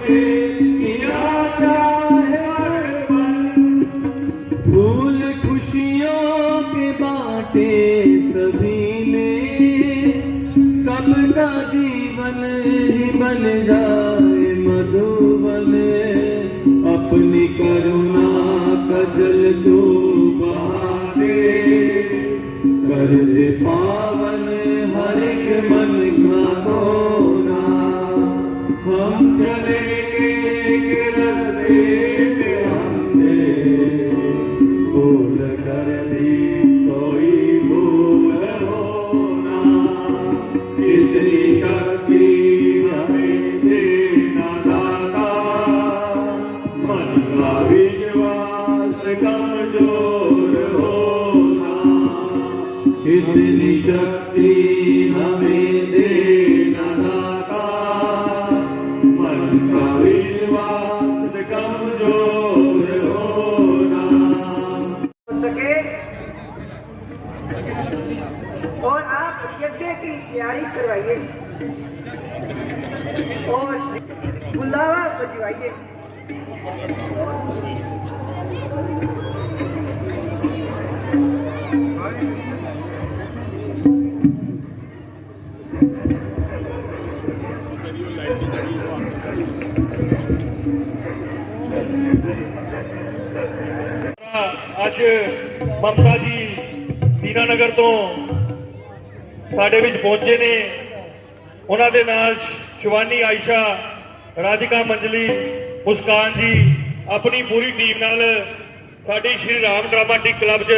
के किया चाहे अर्पण, फूल खुशियों के बांटे सभी ने, सबका जीवन ही बन जाए मधुबन, अपनी करुणा का जल तू बहा दे, कर दे पावन हर एक मन का कोना। हम चलेंगे रस्ते पे हमसे भूल कर दी कोई भूल होना, इतनी शक्ति हमें देना दाता, मन का विश्वास कमजोर होना, इतनी शक्ति हमें देना दाता, मन का विश्वास कमजोर होना। सके और आप यज्ञ की तैयारी करवाइए और बुलावा बजवाइए। ਅੱਜ ਮਮਤਾ ਜੀ ਦੀਨਾਨਗਰ ਤੋਂ ਸਾਡੇ ਵਿੱਚ ਪਹੁੰਚੇ ਨੇ। ਉਹਨਾਂ ਦੇ ਨਾਲ ਸ਼ਿਵਾਨੀ ਆਇਸ਼ਾ, ਰਾਧਿਕਾ ਮੰਜਲੀ, ਮੁਸਕਾਨ ਜੀ ਆਪਣੀ ਪੂਰੀ ਟੀਮ ਨਾਲ ਸਾਡੀ ਸ਼੍ਰੀ ਰਾਮ ਡਰਾਮਾਟਿਕ ਕਲੱਬ 'ਚ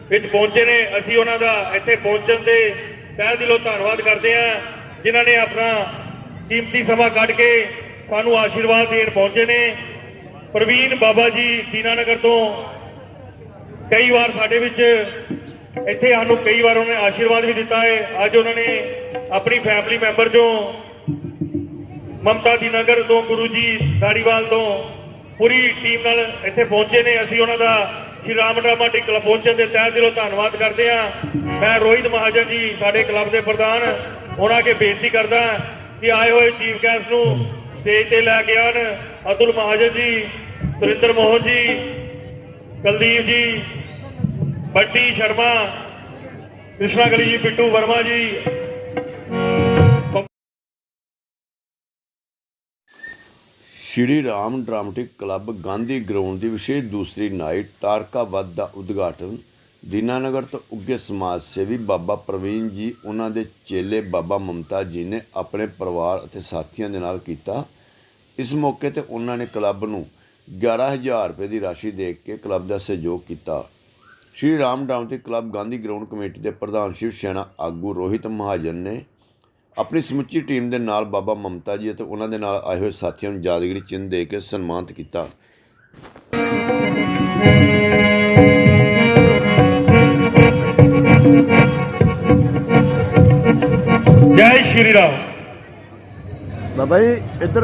ਵਿੱਚ ਪਹੁੰਚੇ ਨੇ। ਅਸੀਂ ਉਹਨਾਂ ਦਾ ਇੱਥੇ ਪਹੁੰਚਣ ਤੇ ਤਹਿ ਦਿਲੋਂ ਧੰਨਵਾਦ ਕਰਦੇ ਹਾਂ, ਜਿਨ੍ਹਾਂ ਨੇ ਆਪਣਾ ਕੀਮਤੀ ਸਮਾਂ ਕੱਢ ਕੇ ਸਾਨੂੰ ਆਸ਼ੀਰਵਾਦ ਦੇਣ ਪਹੁੰਚੇ ਨੇ। ਪ੍ਰਵੀਨ ਬਾਬਾ ਜੀ ਦੀਨਾਨਗਰ ਤੋਂ ਕਈ ਵਾਰ ਸਾਡੇ ਵਿੱਚ ਇੱਥੇ ਸਾਨੂੰ ਕਈ ਵਾਰ ਉਹਨੇ ਆਸ਼ੀਰਵਾਦ ਵੀ ਦਿੱਤਾ ਹੈ। ਅੱਜ ਉਹਨਾਂ ਨੇ ਆਪਣੀ ਫੈਮਿਲੀ ਮੈਂਬਰ ਚੋਂ ਮਮਤਾ ਦੀਨਾਨਗਰ ਤੋਂ ਗੁਰੂ ਜੀ ਧਾਰੀਵਾਲ ਤੋਂ ਪੂਰੀ ਟੀਮ ਨਾਲ ਇੱਥੇ ਪਹੁੰਚੇ ਨੇ। ਅਸੀਂ ਉਹਨਾਂ ਦਾ ਸ਼੍ਰੀ ਰਾਮ ਡਰਾਮਾਟਿਕ ਕਲੱਬ ਪਹੁੰਚਣ ਦੇ ਤਹਿ ਦਿਲੋਂ ਧੰਨਵਾਦ ਕਰਦੇ ਹਾਂ। ਮੈਂ ਰੋਹਿਤ ਮਹਾਜਨ ਜੀ ਸਾਡੇ ਕਲੱਬ ਦੇ ਪ੍ਰਧਾਨ ਉਹਨਾਂ ਅੱਗੇ ਬੇਨਤੀ ਕਰਦਾ ਕਿ ਆਏ ਹੋਏ ਚੀਫ ਗੈਸਟ ਨੂੰ ਸਟੇਜ ਤੇ ਲੈ ਕੇ ਆਉਣ। ਅਤੁਲ ਮਹਾਜਨ ਜੀ, ਸੁਰਿੰਦਰ ਮੋਹਨ ਜੀ, ਕੁਲਦੀਪ ਜੀ, ਬੱਟੀ ਸ਼ਰਮਾ, ਕ੍ਰਿਸ਼ਨਾ ਗਲੀ ਜੀ, ਬਿੱਟੂ ਵਰਮਾ ਜੀ। ਸ਼੍ਰੀ Ram dramatic club Gandhi ground ਦੀ ਵਿਸ਼ੇਸ਼ ਦੂਸਰੀ ਨਾਈਟ ਤਾਰਕਾ ਵੱਧ ਦਾ ਉਦਘਾਟਨ ਦੀਨਾਨਗਰ ਤੋਂ ਉੱਗੇ ਸਮਾਜ ਸੇਵੀ ਬਾਬਾ ਪ੍ਰਵੀਨ ਜੀ, ਉਹਨਾਂ ਦੇ ਚੇਲੇ ਬਾਬਾ ਮਮਤਾ ਜੀ ਨੇ ਆਪਣੇ ਪਰਿਵਾਰ ਅਤੇ ਸਾਥੀਆਂ ਦੇ ਨਾਲ ਕੀਤਾ। ਇਸ ਮੌਕੇ ਤੇ ਉਹਨਾਂ ਨੇ ਕਲੱਬ ਨੂੰ 11,000 ਰੁਪਏ ਦੀ ਰਾਸ਼ੀ ਦੇ ਕੇ ਕਲੱਬ ਦਾ ਸਹਿਯੋਗ ਕੀਤਾ। Shri Ram dramatic club Gandhi ground committee ਦੇ ਪ੍ਰਧਾਨ ਸ਼ਿਵ ਸੈਨਾ ਆਗੂ ਰੋਹਿਤ ਮਹਾਜਨ ਨੇ ਆਪਣੀ ਸਮੁੱਚੀ ਟੀਮ ਦੇ ਨਾਲ ਬਾਬਾ ਮਮਤਾ ਜੀ ਅਤੇ ਉਹਨਾਂ ਦੇ ਨਾਲ ਆਏ ਹੋਏ ਸਾਥੀਆਂ ਨੂੰ ਯਾਦਗਾਰੀ ਚਿੰਨ੍ਹ ਦੇ ਕੇ ਸਨਮਾਨਿਤ ਕੀਤਾ। ਜੈ ਸ਼੍ਰੀ ਰਾਮ। ਬਾਬਾ ਜੀ ਇੱਧਰ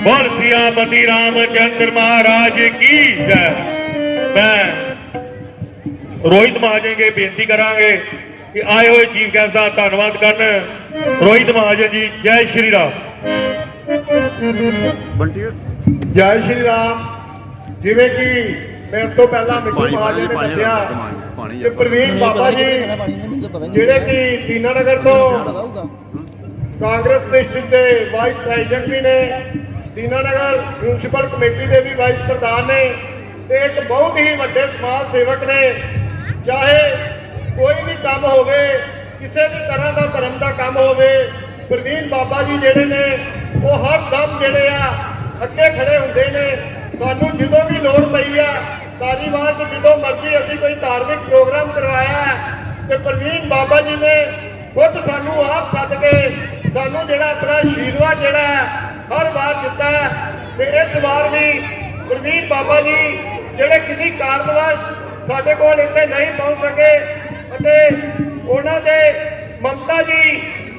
बोल सियापति रामचंद्र महाराज की जय। मैं रोहित महाजन के बेनती करांगे कि आए हुए चीफ गेस्ट का धन्यवाद करन। रोहित महाजन जी, जय श्री राम। जय श्री राम। जिवें कि मेरे तो पहला मिट्टू महाजन ने दस्सिया कि प्रवीण बाबा जी जिहड़े कि दीनानगर तो कांग्रेस डिस्ट्रिक्ट के वाइस प्रेसिडेंट भी ने, दीनानगर म्यूनसिपल कमेटी के भी वाइस प्रधान ने, एक बहुत ही वड्डे समाज सेवक ने। चाहे कोई भी काम होवे, किसी भी तरह का धर्म का काम होवे, प्रवीण बाबा जी जिहड़े ने वो हर दम जिहड़े आ अगे खड़े हुंदे ने। सानू जदों भी लोड़ पई आ धारीवाल च जदों मर्जी असीं कोई धार्मिक प्रोग्राम करवाया तो प्रवीण बाबा जी ने खुद सानू आप सद के सानू जिहड़ा अपना आशीर्वाद जिहड़ा हर बार दिता है। ते इस बार भी प्रवीण बाबा जी जिहड़े किसी कारणवश ਸਾਡੇ ਕੋਲ ਇੱਥੇ ਨਹੀਂ ਪਹੁੰਚ ਸਕੇ ਅਤੇ ਉਹਨਾਂ ਦੇ ਮਮਤਾ ਜੀ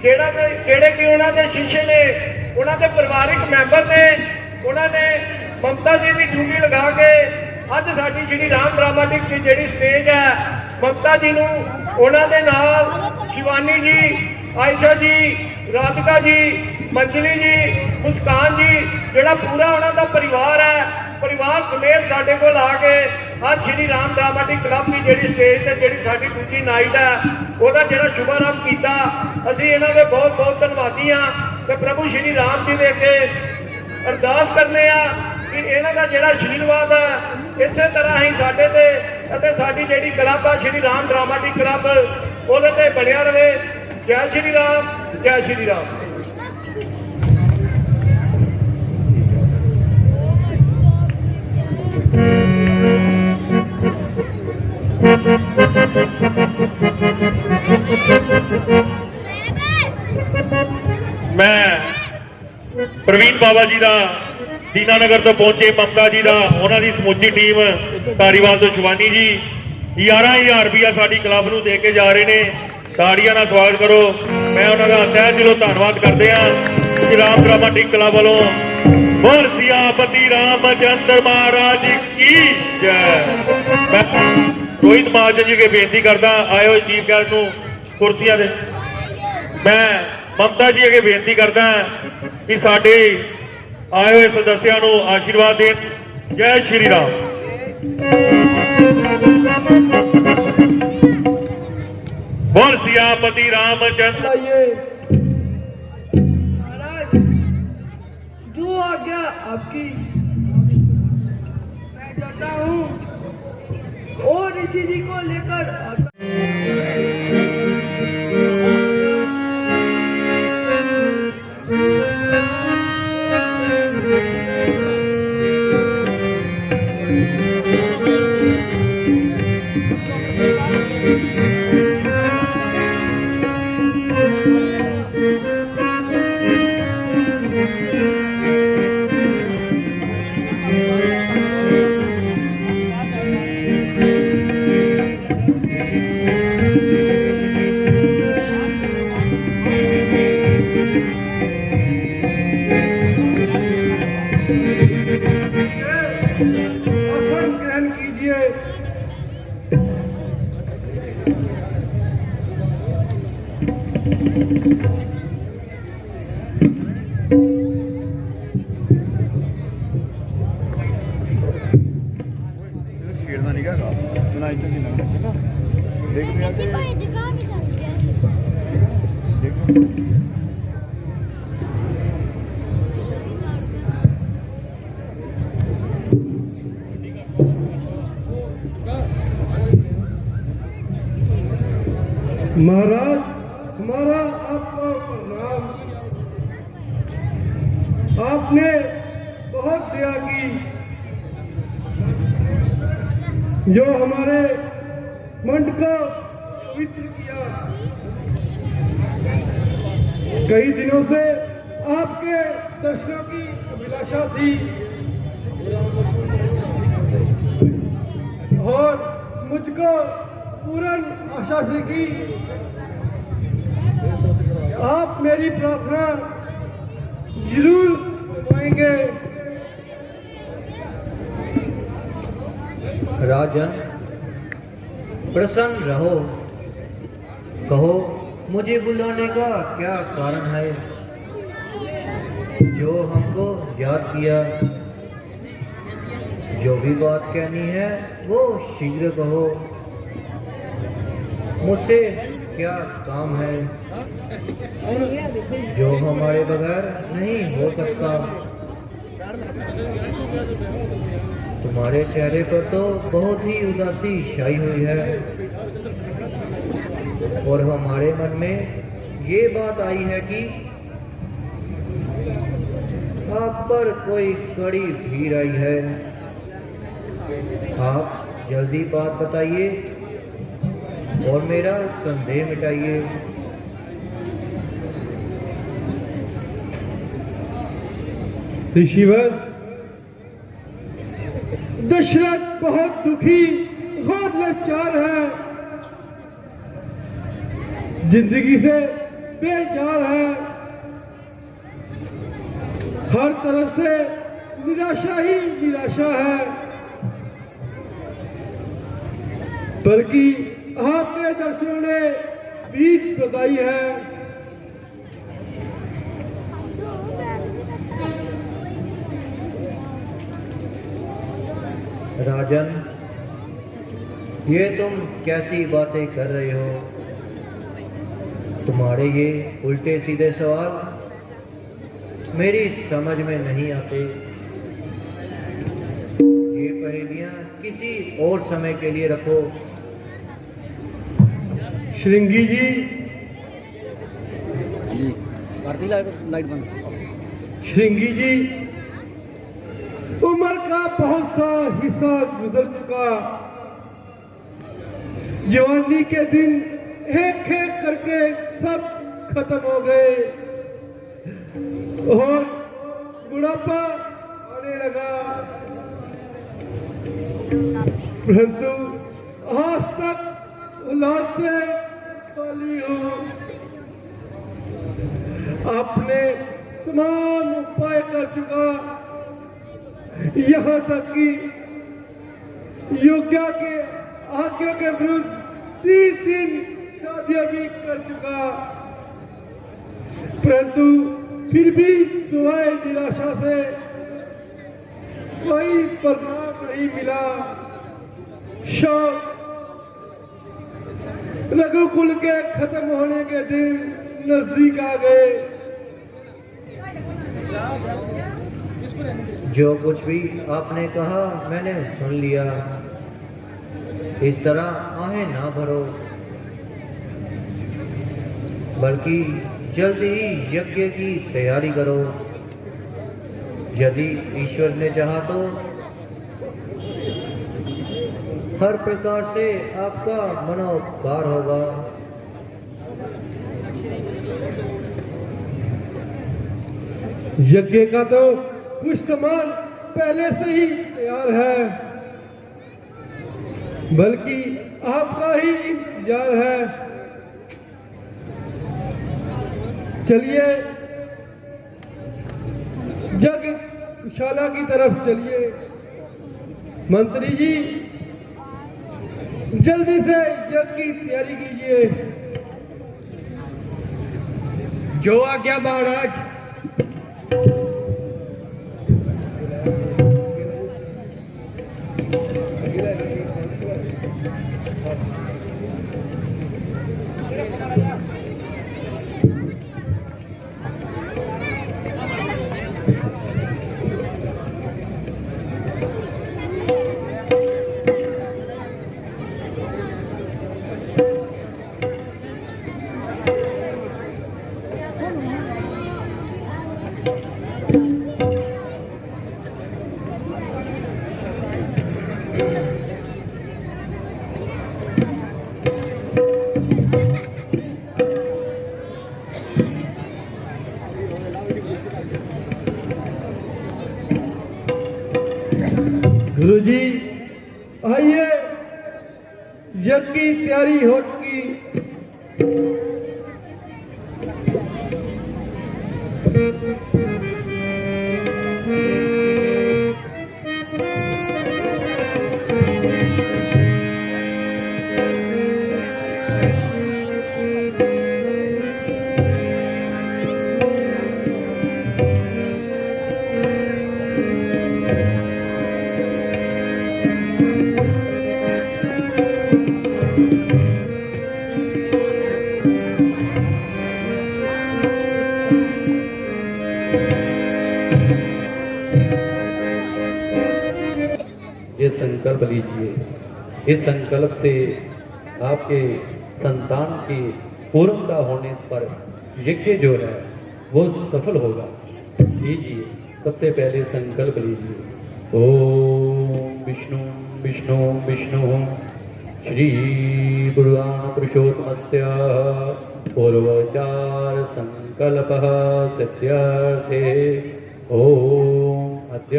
ਜਿਹੜੇ ਕਿ ਉਹਨਾਂ ਦੇ ਸ਼ੀਸ਼ੇ ਨੇ, ਉਹਨਾਂ ਦੇ ਪਰਿਵਾਰਿਕ ਮੈਂਬਰ ਨੇ, ਉਹਨਾਂ ਨੇ ਮਮਤਾ ਜੀ ਦੀ ਡਿਊਟੀ ਲਗਾ ਕੇ ਅੱਜ ਸਾਡੀ ਸ਼੍ਰੀ ਰਾਮ ਡਰਾਮਾਟਿਕ ਦੀ ਜਿਹੜੀ ਸਟੇਜ ਹੈ, ਮਮਤਾ ਜੀ ਨੂੰ ਉਹਨਾਂ ਦੇ ਨਾਲ ਸ਼ਿਵਾਨੀ ਜੀ, ਆਇਸ਼ਾ ਜੀ, ਰਾਧਿਕਾ ਜੀ, ਮੰਜਲੀ ਜੀ, ਮੁਸਕਾਨ ਜੀ, ਜਿਹੜਾ ਪੂਰਾ ਉਹਨਾਂ ਦਾ ਪਰਿਵਾਰ ਹੈ, ਪਰਿਵਾਰ ਸਮੇਤ ਸਾਡੇ ਕੋਲ ਆ ਕੇ ਅੱਜ ਸ਼੍ਰੀ ਰਾਮ ਡਰਾਮਾਟਿਕ ਕਲੱਬ ਦੀ ਜਿਹੜੀ ਸਟੇਜ ਤੇ ਜਿਹੜੀ ਸਾਡੀ ਦੂਜੀ ਨਾਈਟ ਹੈ ਉਹਦਾ ਜਿਹੜਾ ਸ਼ੁਭਾਰੰਭ ਕੀਤਾ। ਅਸੀਂ ਇਹਨਾਂ ਦੇ ਬਹੁਤ ਬਹੁਤ ਧੰਨਵਾਦੀ ਹਾਂ ਤੇ ਪ੍ਰਭੂ ਸ਼੍ਰੀ ਰਾਮ ਜੀ ਦੇ ਅੱਗੇ ਅਰਦਾਸ ਕਰਨੇ ਆ ਕਿ ਇਹਨਾਂ ਦਾ ਜਿਹੜਾ ਆਸ਼ੀਰਵਾਦ ਹੈ ਇਸੇ ਤਰ੍ਹਾਂ ਹੀ ਸਾਡੇ ਤੇ ਅਤੇ ਸਾਡੀ ਜਿਹੜੀ ਕਲੱਬ ਆ ਸ਼੍ਰੀ ਰਾਮ ਡਰਾਮਾਟਿਕ ਕਲੱਬ ਉਹਦੇ ਤੇ ਬਣਿਆ ਰਹੇ। ਜੈ ਸ਼੍ਰੀ ਰਾਮ, ਜੈ ਸ਼੍ਰੀ ਰਾਮ। मैं प्रवीण बाबा जी का दीनानगर तो पहुंचे, ममता जी का, उन्होंने समूची टीम धारीवाल तो शिवानी जी 11,000 रुपया साडी क्लब नूं दे के जा रहे हैं। ताड़ियां नाल स्वागत करो। मैं उन्होंने तहे दिलों धन्नवाद करते हैं श्री राम ड्रामाटिक क्लब वालों। बोल सियापति रामचंद्र महाराज की जय। मैं रोहित महाजन जी के बेनती करता आए हुए चीफ गेस्ट नूं कुर्सियां दे। मैं ममता जी अगे बेनती करता कि साडे आए हुए सदस्यों को आशीर्वाद दें। जय श्री राम। बोल सियापति रामचंद्र। महाराज जो आज्ञा आपकी, मैं जाता हूँ और ऋषि जी को लेकर आता। आसन ग्रहण कीजिए। छेड़ना नहीं गा ना इतना नहीं लगना चला देख लिया देखो महाराज हमारा आपको प्रणाम। आपने बहुत दया की, जो हमारे मंड को पवित्र किया। कई दिनों से आपके दर्शनों की अभिलाषा थी और मुझको पूर्ण आशा से की। आप मेरी प्रार्थना जरूर पाएंगे। राजन प्रसन्न रहो, कहो मुझे बुलाने का क्या कारण है। जो हमको याद किया, जो भी बात कहनी है वो शीघ्र कहो। मुझसे क्या काम है जो हमारे बगैर नहीं हो सकता। तुम्हारे चेहरे पर तो बहुत ही उदासी छाई हुई है और हमारे मन में ये बात आई है कि आप पर कोई कड़ी भीड़ आई है। आप जल्दी बात बताइए और मेरा संदेह मिटाइए। ऋषिवर, दशरथ बहुत दुखी बहुत लाचार है, जिंदगी से बेजार है, हर तरफ से निराशा ही निराशा है। बल्कि आपके दर्शनों ने बीज बताई है। राजन, ये तुम कैसी बातें कर रहे हो? तुम्हारे ये उल्टे सीधे सवाल मेरी समझ में नहीं आते। ये पहेलियां किसी और समय के लिए रखो। श्रृंगी जी, श्रृंगी जी, उम्र का बहुत सा हिस्सा गुजर चुका, जवानी के दिन एक एक करके सब खत्म हो गए और बुढ़ापा आने लगा। परंतु आज तक औलाद से खाली हूँ। आपने तमाम उपाय कर चुका, यहाँ तक कि योग्या के आज्ञा के विरुद्ध 3 शादियां भी कर चुका, परंतु फिर भी सिवाय निराशा से कोई परिणाम नहीं मिला। शौक रघुकुल के खत्म होने के दिन नजदीक आ गए। जो कुछ भी आपने कहा मैंने सुन लिया। इस तरह आहें ना भरो, बल्कि जल्द ही यज्ञ की तैयारी करो। यदि ईश्वर ने चाहा तो हर प्रकार से आपका मनोपकार होगा। यज्ञ का तो कुछ सामान पहले से ही तैयार है, बल्कि आपका ही इंतजार है। चलिए यज्ञशाला की तरफ चलिए। मंत्री जी, जल्दी से यज्ञ की तैयारी कीजिए। जो आज्ञा महाराज। गुरुजी, आइए, यज्ञ की तैयारी हो चुकी। ये संकल्प लीजिए। इस संकल्प से आपके संतान की पूर्णता होने पर यज्ञ जो है वो सफल होगा। लीजिए, सबसे पहले संकल्प लीजिए। ओम विष्णु विष्णु विष्णु श्री गुरुवाण पुरुषोत्तमस्य पूर्वचार संकल्पः सत्यार्थे। ओम अद्य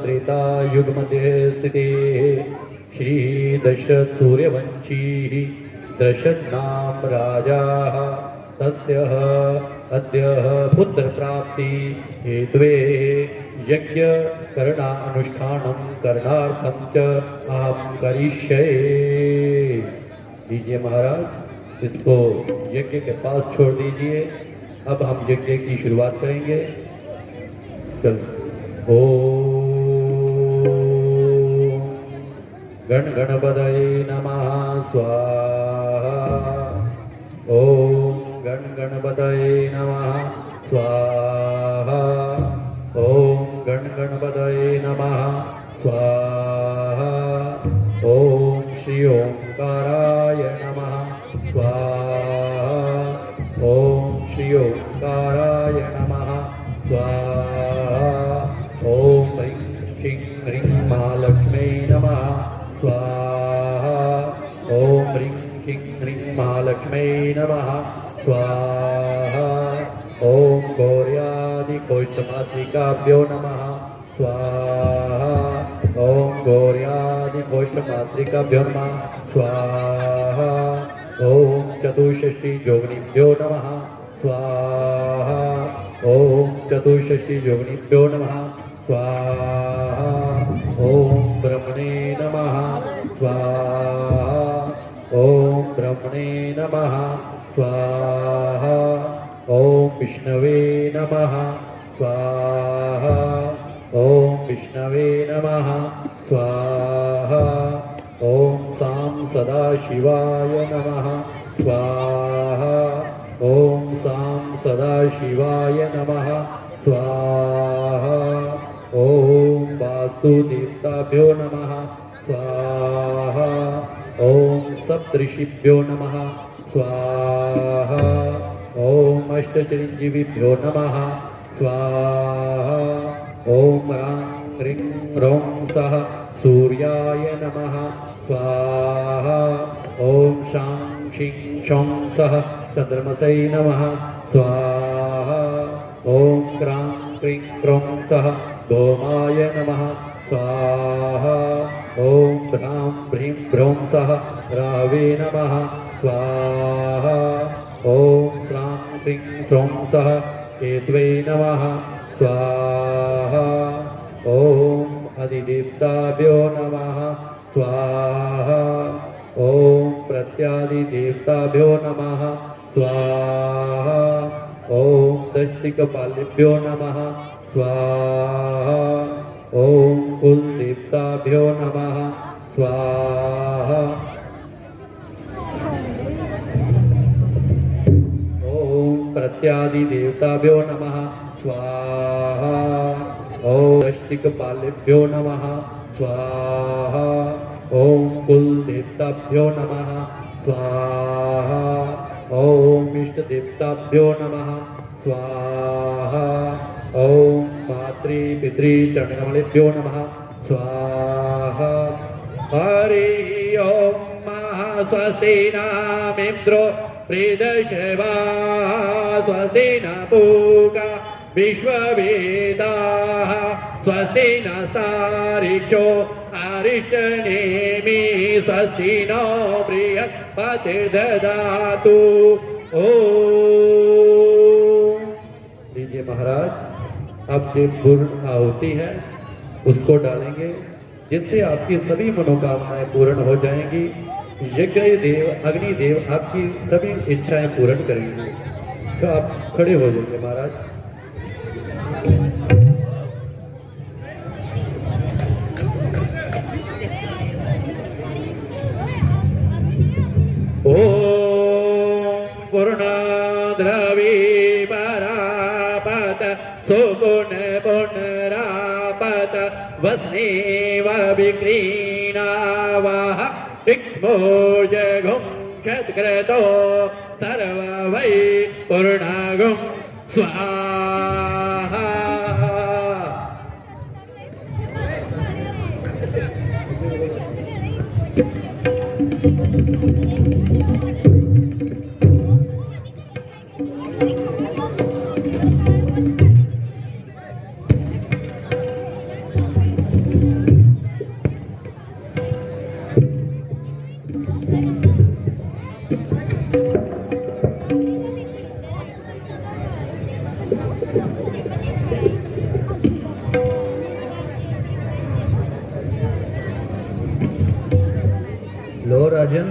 त्रेता युग मध्ये स्थिते श्री दशरथ सूर्यवंशी दशरथ नाम राजा तस्य अद्य पुत्र प्राप्ति हेतवे यज्ञ करणानुष्ठानं करणार्थं च अहं करिष्ये। दीजिए महाराज, इसको यज्ञ के पास छोड़ दीजिए। अब हम यज्ञ की शुरुआत करेंगे। चलो। ओम गण गणपतये नमः स्वाहा। ओम गण गणपतये नमः स्वाहा। ओम गण गणपतये नमः स्वाहा। ओम श्री ओंकाराय नमः स्वाहा। ओम श्री ओंकाराय नमः स्वाहा। ओम ह्रीं श्रीं ह्रीं महालक्ष्मी नमः स्वाहा। ओम ह्रीं श्रीं ह्रीं महालक्ष्मी नमः स्वाहा। ओम गौर्यादिकोष्ठमातृकाभ्यो नमः स्वाहा। ओम गौर्यादिकोष्ठमातृकाभ्यो नमः स्वाहा। ओम चतुष्षष्टि योगिनीभ्यो नमः स्वाहा। ओम चतुष्षष्टि योगिनीभ्यो नमः स्वाहा। ओम ब्रह्मणे नमः स्वाहा। ओम ब्रह्मणे नमः स्वाहा। ओम विष्णवे नमः स्वाहा। ओम विष्णवे नमः स्वाहा। ओम सां सदाशिवाय नमः स्वाहा। ओम सां सदाशिवाय नमः स्वाहा। ओम वासुदेवताभ्यो नमः स्वाहा। ओम सप्तऋषिभ्यो नमः स्वाहा। ओम अष्टचिरंजीविभ्यो नमः स्वाहा। ओम रां ह्रीं ह्रौं सः सूर्याय नमः स्वाहा। ओम शां शीं शौं सः चंद्रमसै नमः स्वाहा। ओम क्रां क्रीं क्रौं सः भौमाय नमः स्वाहा। ओम भ्रां भ्रीं भ्रौं सः रावे नमः स्वाहा। ओम क्रां क्रीं क्रौं सः केतवे नमः स्वाहा। ओम अधिदेवताभ्यो नमः स्वाहा। ओम प्रत्यादिदेवताभ्यो नमः स्वाहा। ओम दशदिक्पालेभ्यो नमः स्वाहा। ओम कुलदेवताभ्यो नमः स्वाहा। ओम प्रत्यादिदेवताभ्यो नमः स्वाहा। ओम दशदिक्पालेभ्यो नमः स्वाहा। ओम कुलदेवताभ्यो नमः स्वाहा। ओम इष्टदेवताभ्यो नमः स्वाहा। ओम मातृपितृचरणकमलेभ्यो नमः स्वाहा। हरि ओम स्वस्ति नामिन्द्रो वृद्धश्रवा स्वस्ति न पूगा विश्ववेदाः स्वस्ति नस्तारिक्षो अरिष्टनेमि स्वस्ति नो बृहस्पतिर्दधातु। ओम। लीजिए महाराज, अब जो पूर्ण आहुति है उसको डालेंगे, जिससे आपकी सभी मनोकामनाएं पूर्ण हो जाएंगी। यज्ञ देव अग्निदेव आपकी सभी इच्छाएं पूर्ण करेंगे। तो आप खड़े हो जाइए महाराज। ओम पूर्णाद्रवी परापत सुगुण पुनरापत वस्नेव विक्रीणावः विक्मोजगुं क्षत्क्रतो सर्व वै पूर्णागुं स्वाहा। राजन,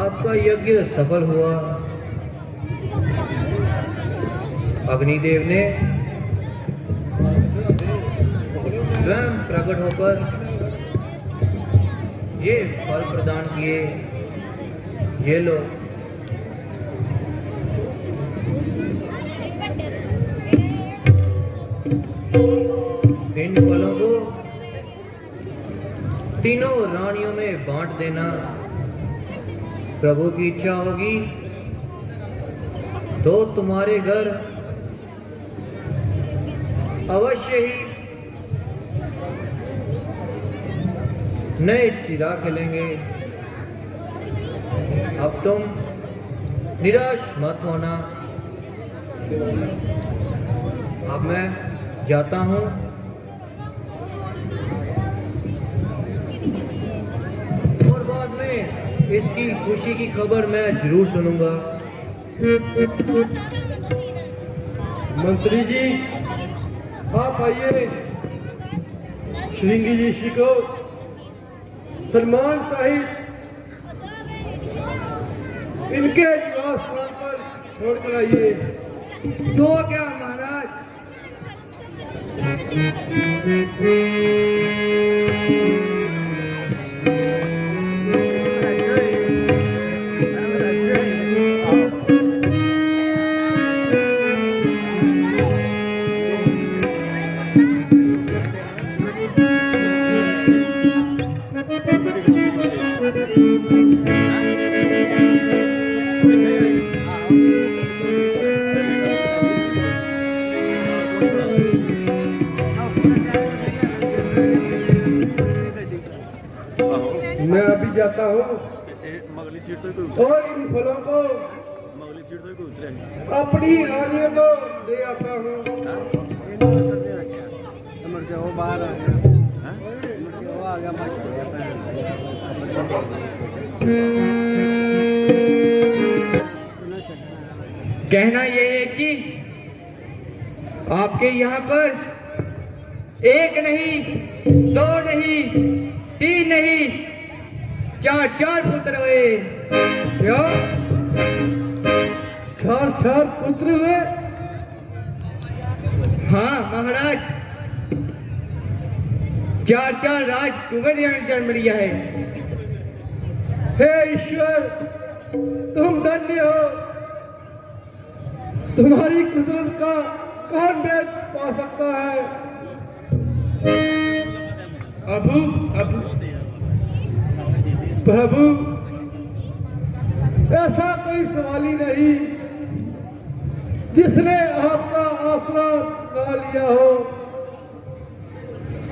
आपका यज्ञ सफल हुआ। अग्निदेव ने स्वयं प्रकट होकर ये फल प्रदान किए। ये लो। इन फलों को तीनों रानियों में बांट देना। प्रभु की इच्छा होगी तो तुम्हारे घर अवश्य ही नए चिराग खिलेंगे। अब तुम निराश मत होना। अब मैं जाता हूं। और बाद में इसकी खुशी की खबर मैं जरूर सुनूंगा। मंत्री जी आप आइए। श्रृंगी जी को सलमान साहिब इनके निवास स्थान पर छोड़ कर आइए। तो क्या महाराज? मैं अभी जाता हूँ मगली सीट तो कोई और इन फलों को मगली सीट तो कोई उतरे अपनी रानियों को दे आता हूँ। वो बाहर आ गया, वो आ गया, कहना यह है कि आपके यहाँ पर एक नहीं, दो नहीं, तीन नहीं, चार चार पुत्र हुए। क्या चार चार पुत्र हुए? हाँ महाराज, चार चार राजकुमार जन्म लिया है। हे ईश्वर तुम धन्य हो। तुम्हारी कुदरत का कौन भेद पा सकता है? अबू अबू प्रभु ऐसा कोई सवाल ही नहीं जिसने आपका आसरा गा लिया हो।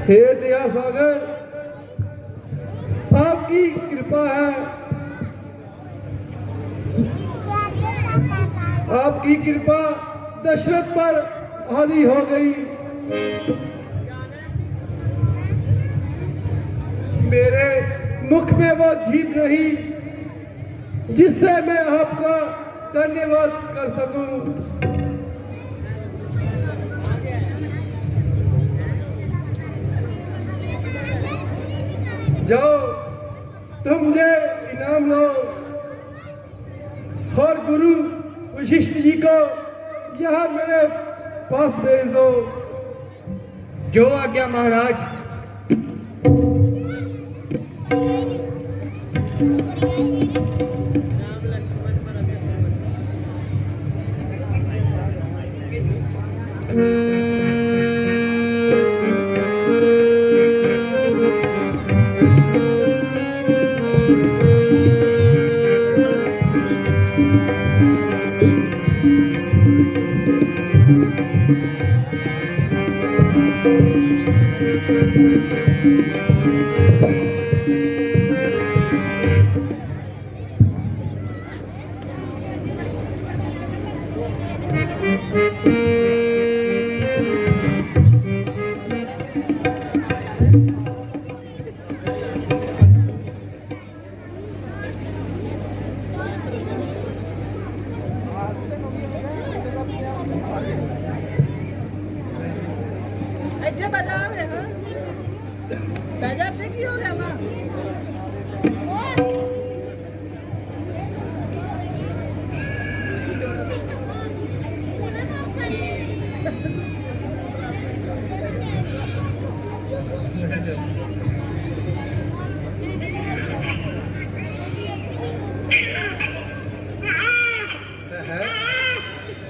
हे दया सागर आपकी कृपा है। आपकी कृपा दशरथ पर हावी हो गई। मेरे मुख में वो जीत रही जिससे मैं आपका धन्यवाद कर सकूं। जाओ तुम मुझे इनाम लो और गुरु वशिष्ठ जी को यहाँ मेरे पास भेज दो। जो आज्ञा महाराज।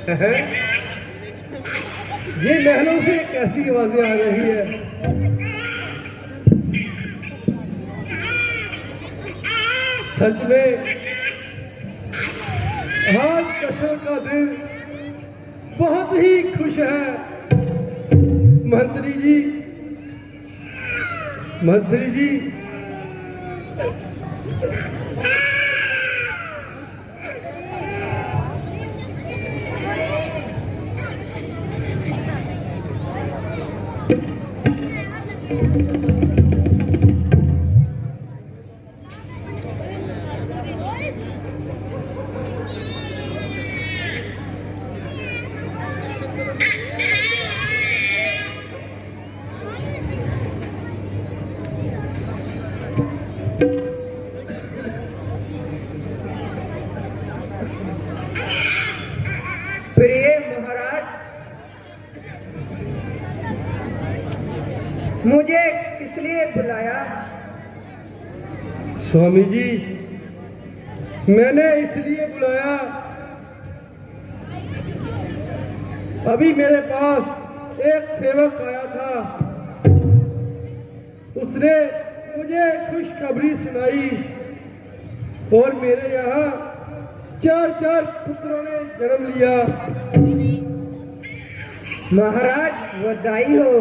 ये महलों से कैसी आवाजें आ रही है? सच में आज कशल का दिन बहुत ही खुश है। मंत्री जी, मंत्री जी, प्रिय महाराज, मुझे किस लिए बुलाया? स्वामी जी, मैंने इसलिए बुलाया, अभी मेरे पास एक सेवक आया था। उसने मुझे खुशखबरी सुनाई और मेरे यहाँ 4 पुत्रों ने जन्म लिया। महाराज, बधाई हो।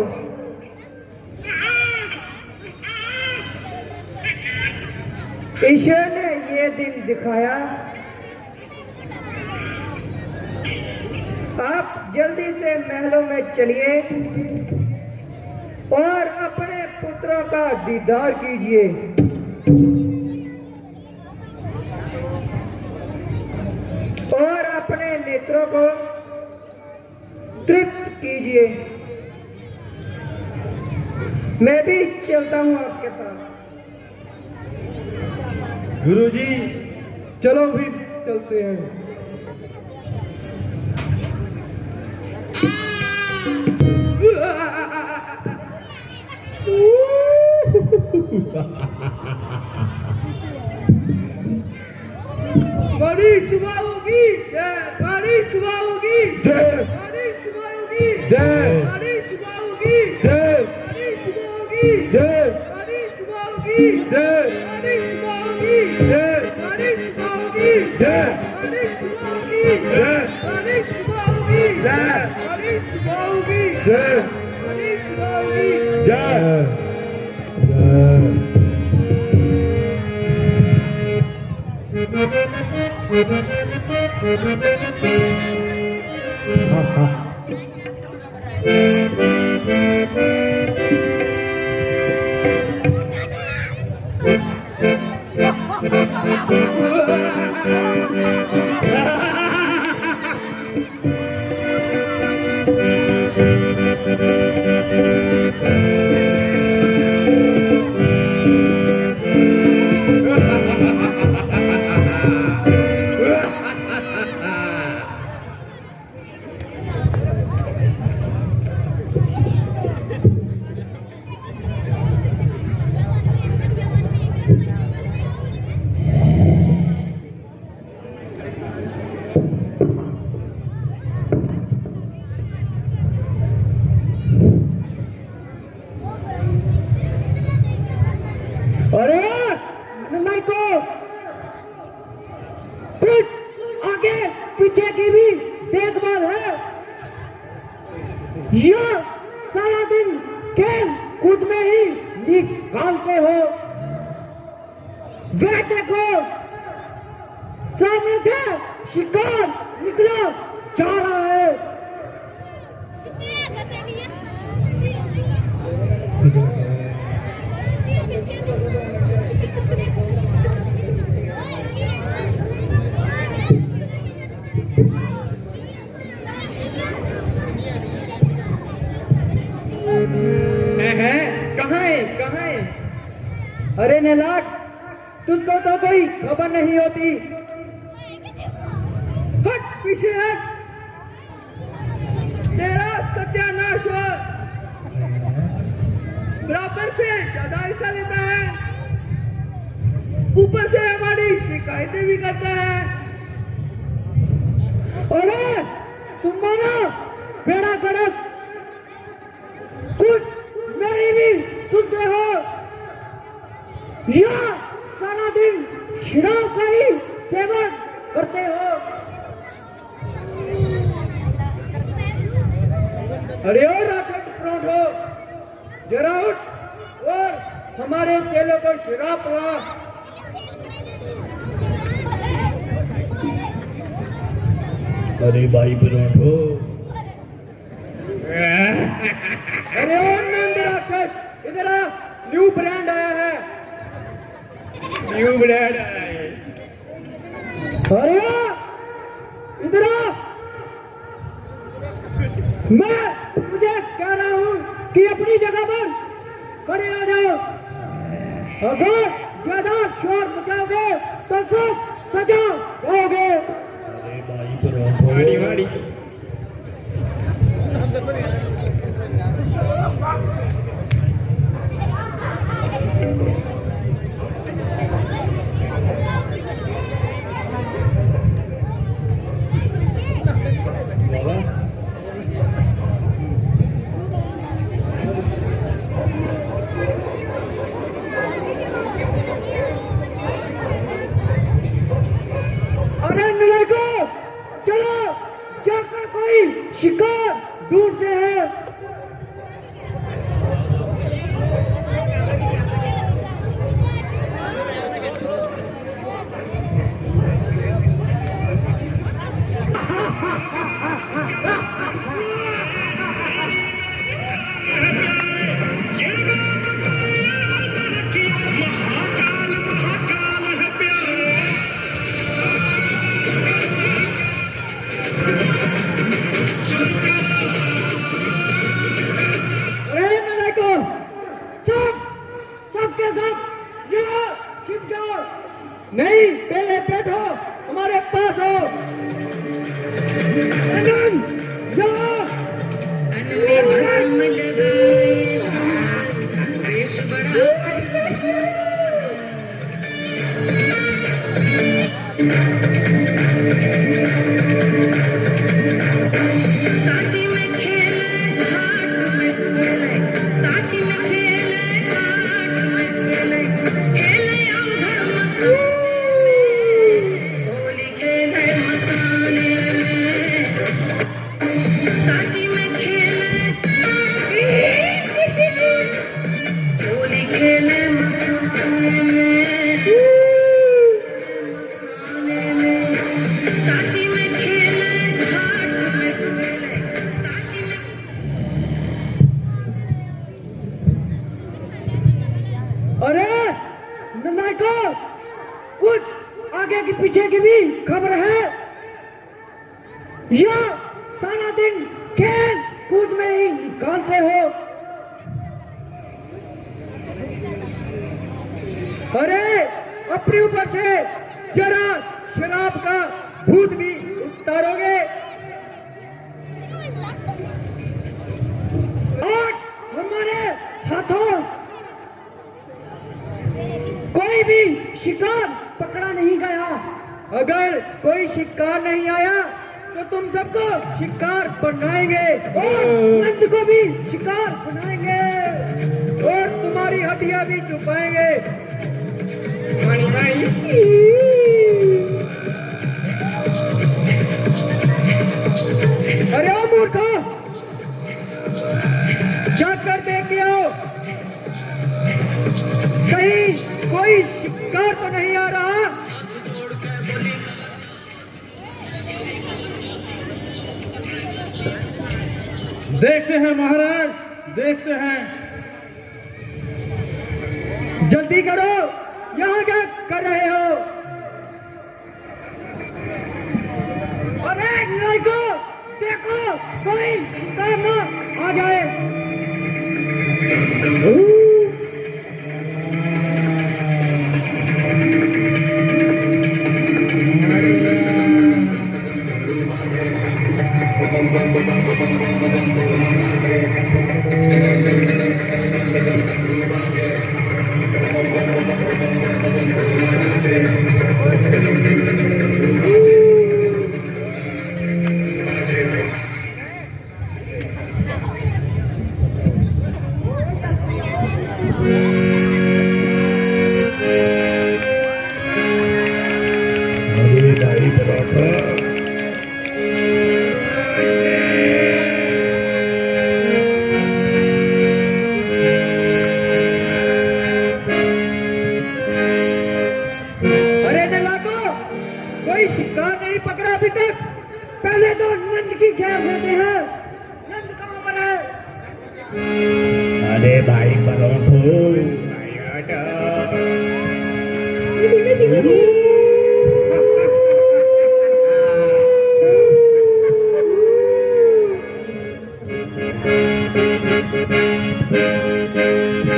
ईश्वर ने ये दिन दिखाया। आप जल्दी से महलों में चलिए और अपने पुत्रों का दीदार कीजिए। और अपने नेत्रों को तृप्त कीजिए। मैं भी चलता हूँ आपके साथ। गुरुजी, चलो भी चलते हैं। बड़ी सुबह होगी, बड़ी सुबह होगी, बड़ी सुबह होगी, बड़ी सुबह होगी, बड़ी सुबह होगी, बड़ी सुबह होगी, बड़ी सुबह होगी, बड़ी सुबह होगी, बड़ी सुबह होगी, बड़ी सुबह होगी, बड़ी सुबह होगी, बड़ी सुबह होगी। अरे नहीं तो कुछ आगे पीछे की भी देखभाल है। यह सारा दिन खेल कूद में ही निकालते हो। वे देखो, सामने से शिकार निकला जा रहा है। कहाँ है? अरे नेलाट, तुझको तो कोई खबर नहीं होती। हट पीछे हट, तेरा सत्यानाश हो। बराबर से ज्यादा हिस्सा लेता है, ऊपर से हमारी शिकायतें भी करता है। अरे तुम्हारा बेड़ा गर्क, कुछ मेरी भी सुनते हो या सारा दिन शराब का ही सेवन करते हो? अरे ओ राकेट परोठो, जरा उठ और हमारे चेलों को शराब पिला। अरे भाई परोठो, अरे ओ नंद राक्षस, इधर आ, न्यू ब्रांड आया है। न्यू ब्रांड आया है। अरे आ, इधर आ, मैं तुझे कह रहा हूँ कि अपनी जगह पर खड़े आ जाओ। अगर ज्यादा शोर मचाओगे तो सब सजा पाओगे। अरे भाई परोठो, वाड़ी अरे नलायको, चलो जाकर कोई शिकार ढूंढते हैं। अरे नलायको, सबके सब यहाँ छिप जाओ। नहीं, पहले बैठो, हमारे पास आओ। आनंद, यहाँ काशी में खेले घाट में खेले, काशी में खेले घाट में खेले, खेले अवघड़ मसाने में, होली खेले मसाने में। काशी में खेले होली खेले मसाने में, मसाने में। काशी में खेले घाट में खेले, काशी में अरे नलायको, कुछ आगे की पीछे की भी खबर है या सारा दिन खेल कूद में ही निकालते हो? अरे अपने ऊपर से जरा शराब का भूत भी उतारोगे और हमारे हाथों कोई भी शिकार पकड़ा नहीं गया। अगर कोई शिकार नहीं आया तो तुम सबको शिकार बनाएंगे और नंद को भी शिकार बनाएंगे और तुम्हारी हड्डियां भी छुपाएंगे। अरे ओ मूर्खा, जाकर देख के आओ, कहीं कोई शिकार तो नहीं आ रहा। देखते हैं महाराज, देखते हैं। जल्दी करो, यहाँ क्या कर रहे हो? अरे नलायको, देखो कोई शिकार न आ जाए। अभी तक? पहले तो नंद की खैर लेते हैं। नंद कहाँ पर है? अरे भाई परोठो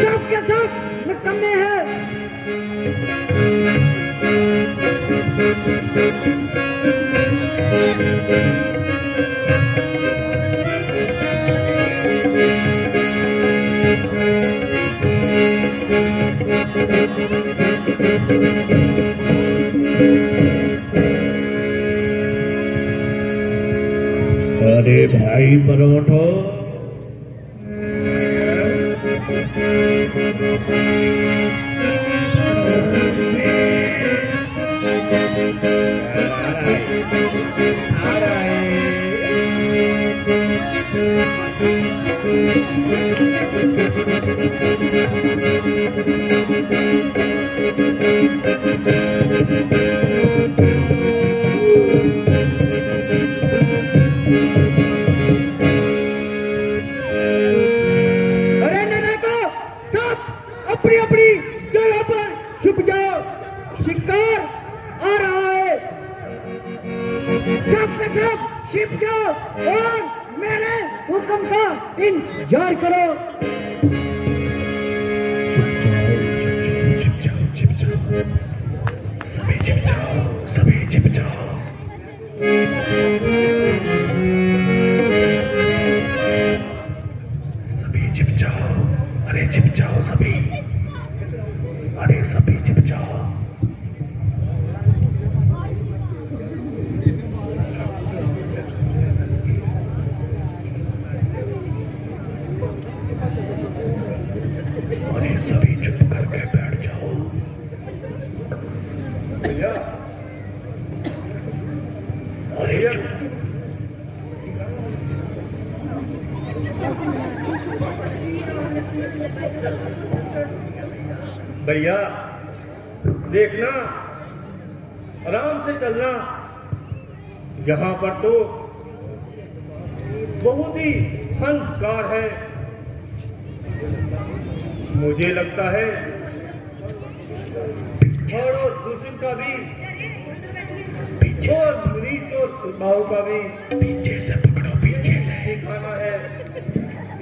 सब के सब निकम्मे हैं। अरे भाई परोठो अरे ननाको, सब अपनी अपनी जगह पर छुप जाओ। शिकार आ रहा है। सब के सब छिप जाओ और मेरे हुक्म का इंतजार करो। भैया देखना, आराम से चलना। यहाँ पर तो बहुत ही संस्कार है। मुझे लगता है और दूसरे का भी और मरीज और स्वभाव का भी पीछे से पकड़ो, पीछे से खाना है।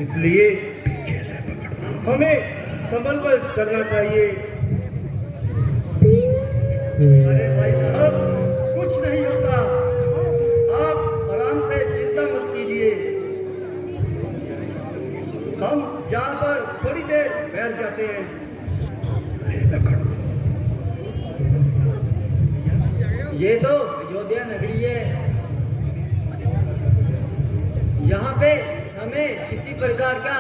इसलिए पीछे से पकड़ो, हमें संभल कर करना चाहिए। अरे भाई साहब, कुछ नहीं होता, आप आराम से चिंता मत कीजिए। हम यहाँ पर थोड़ी देर बैठ जाते हैं। ये तो अयोध्या नगरी है। यहाँ पे हमें किसी प्रकार का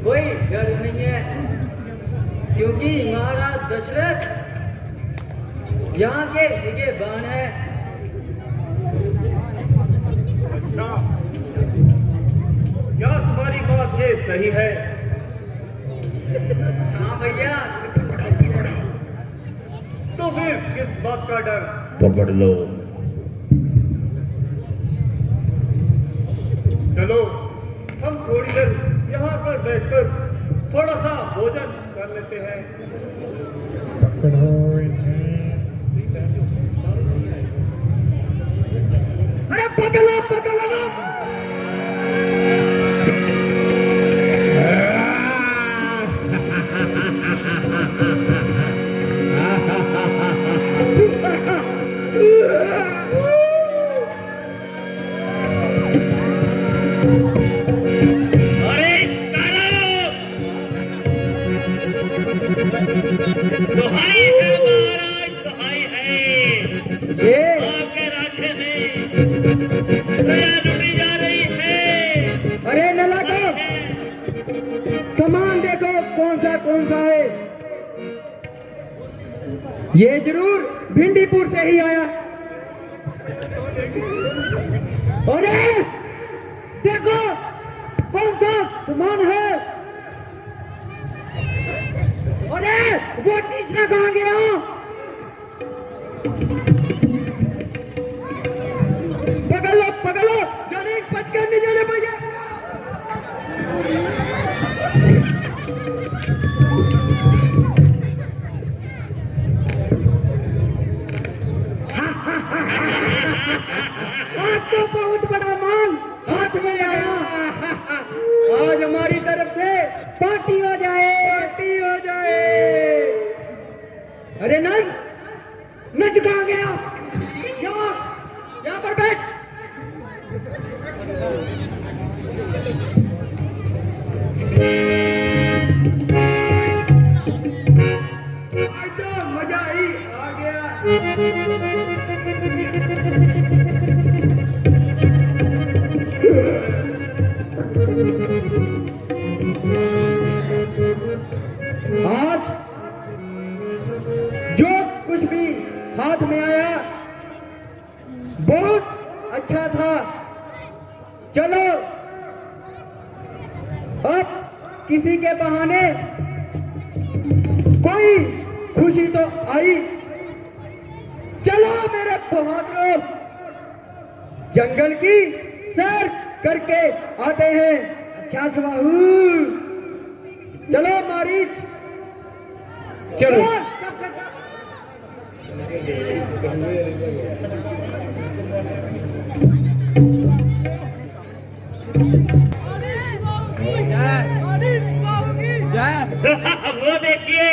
कोई डर नहीं है, क्योंकि महाराज दशरथ यहाँ के निगहबान है। अच्छा, क्या तुम्हारी बात ये सही है? हाँ भैया। तो फिर किस बात का डर? पकड़ लो। चलो हम थोड़ी देर यहाँ पर बैठकर थोड़ा सा भोजन कर लेते हैं। अरे पकड़ो पकड़ो। दुहाई है महाराज, दुहाई है। आपके राज्य में दया लुटी जा रही है। अरे नलाको, सामान देखो कौन सा है। ये जरूर भिंडीपुर से ही आया। अरे देखो कौन सा सामान है। अरे वो तीसरा कहाँ गया? पकड़ो जाने बचकर नहीं जाने भैया। आपको बहुत बड़ा माल हाथ में आया। आज हमारी तरफ से पार्टी हो जाए, पार्टी हो जाए। अरे नहीं, मैं कहाँ गया? यहाँ पर बैठ। आज तो मजा ही आ गया। आज जो कुछ भी हाथ में आया बहुत अच्छा था। चलो अब किसी के बहाने कोई खुशी तो आई। चलो मेरे बहादुरों, जंगल की सैर करके आते हैं। अच्छा स्वाहू, चलो मारीच, चलो। वो देखिए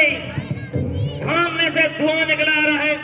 सामने से धुआं निकल आ रहा है।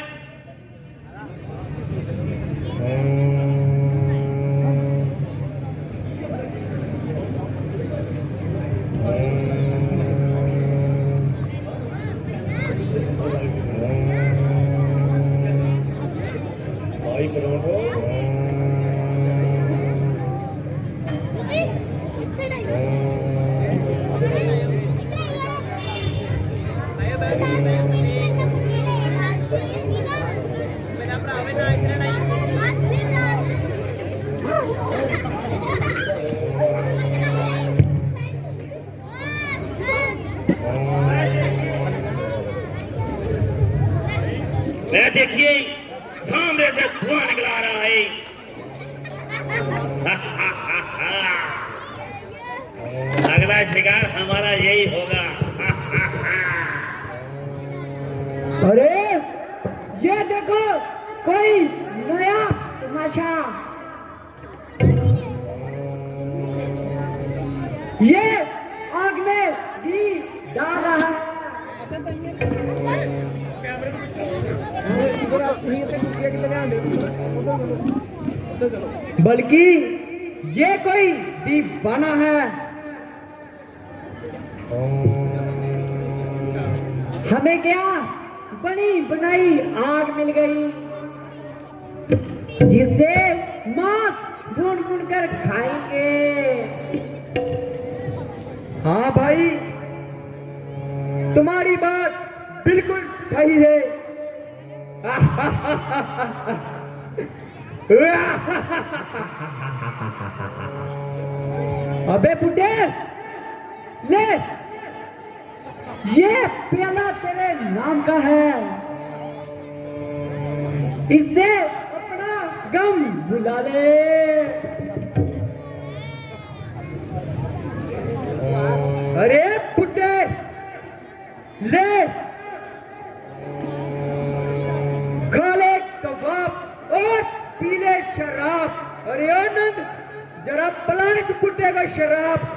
देखिए सामने से धुआं निकल आ रहा है। अगला शिकार हमारा यही होगा। अरे ये देखो कोई नया तमाशा। ये आग में घी डाल रहा है। बल्कि ये कोई दीवाना है। हमें क्या बनी बनाई आग मिल गई जिससे मांस ढूंढ ढूंढ कर खाएंगे। हाँ भाई, तुम्हारी बात बिल्कुल सही है। अबे बुड्ढे, ले ये प्याला तेरे नाम का है। इससे अपना गम भुला ले। अरे बुड्ढे, ले खा ले कबाब और पी ले शराब। अरे आनंद, जरा पला इस बुड्ढे का शराब।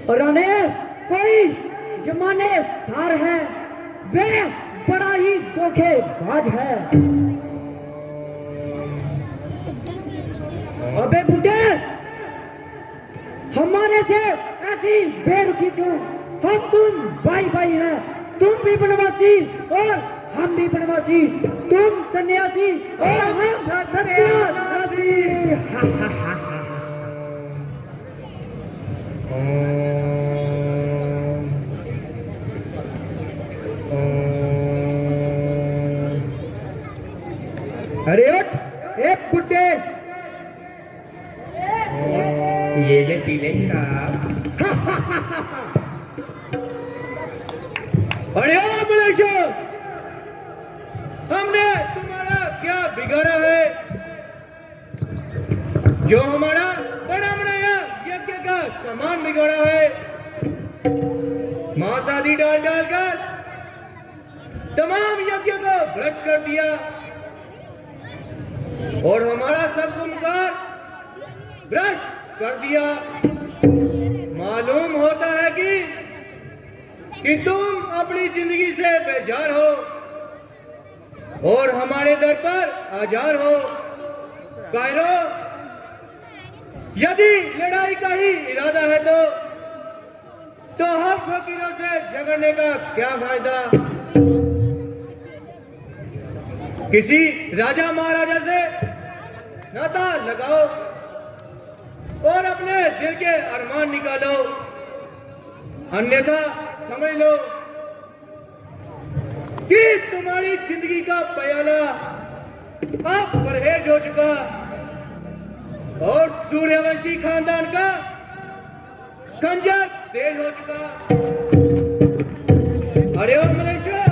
और कोई जमाने सार है, वे बड़ा ही धोखेबाज है। अबे बुड्ढे, हमारे से ऐसी बेरुखी क्यों? हम तुम भाई भाई हैं। तुम भी बनवासी और हम भी बनवासी। तुम सन्यासी और हम सन्यासी। अरे उठ, एक बुड्ढे, पहले पी ले शराब। अरे मलेशो, हमने तुम्हारा क्या बिगाड़ा है जो हमारा बड़ा बनाया यज्ञ का सामान बिगाड़ा है? माता दी डाल डालकर तमाम यज्ञ को भ्रष्ट कर दिया और हमारा सब कुमकार भ्रष्ट कर दिया। मालूम होता है कि तुम अपनी जिंदगी से बेजार हो और हमारे दर पर आजार हो। कायरो, यदि लड़ाई का ही इरादा है तो हम फकीरों से झगड़ने का क्या फायदा? किसी राजा महाराजा से नाता लगाओ और अपने दिल के अरमान निकालो, अन्यथा समझ लो कि तुम्हारी जिंदगी का प्याला अब परहेज हो चुका और सूर्यवंशी खानदान का खंजर तेज हो चुका। अरे ओ मलेशिया,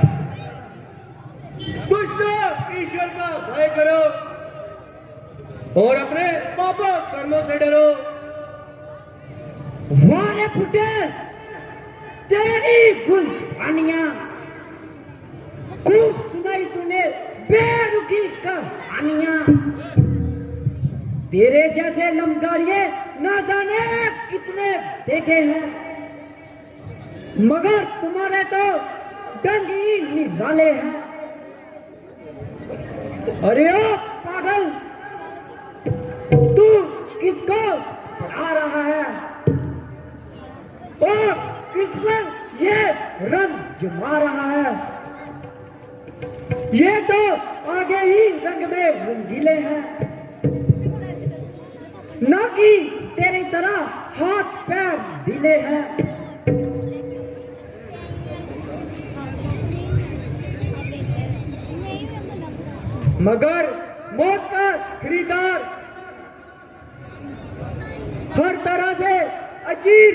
कुछ तो ईश्वर का भय करो और अपने पापों कर्मों से डरो। वारे फुटे तेरी गुलबानियां खूब सुनाई तूने बेरुखी कहानियां। तेरे जैसे लमगारिये ना जाने कितने देखे हैं, मगर तुम्हारे तो डंग ही निराले हैं। अरे ओ पागल, तू किसको पढ़ा रहा है और किस पर ये रंग जमा रहा है? ये तो आगे ही रंग में रंगीले हैं, न कि तेरी तरह हाथ पैर ढीले हैं। मगर मौत का खरीदार हर तरह से अजीर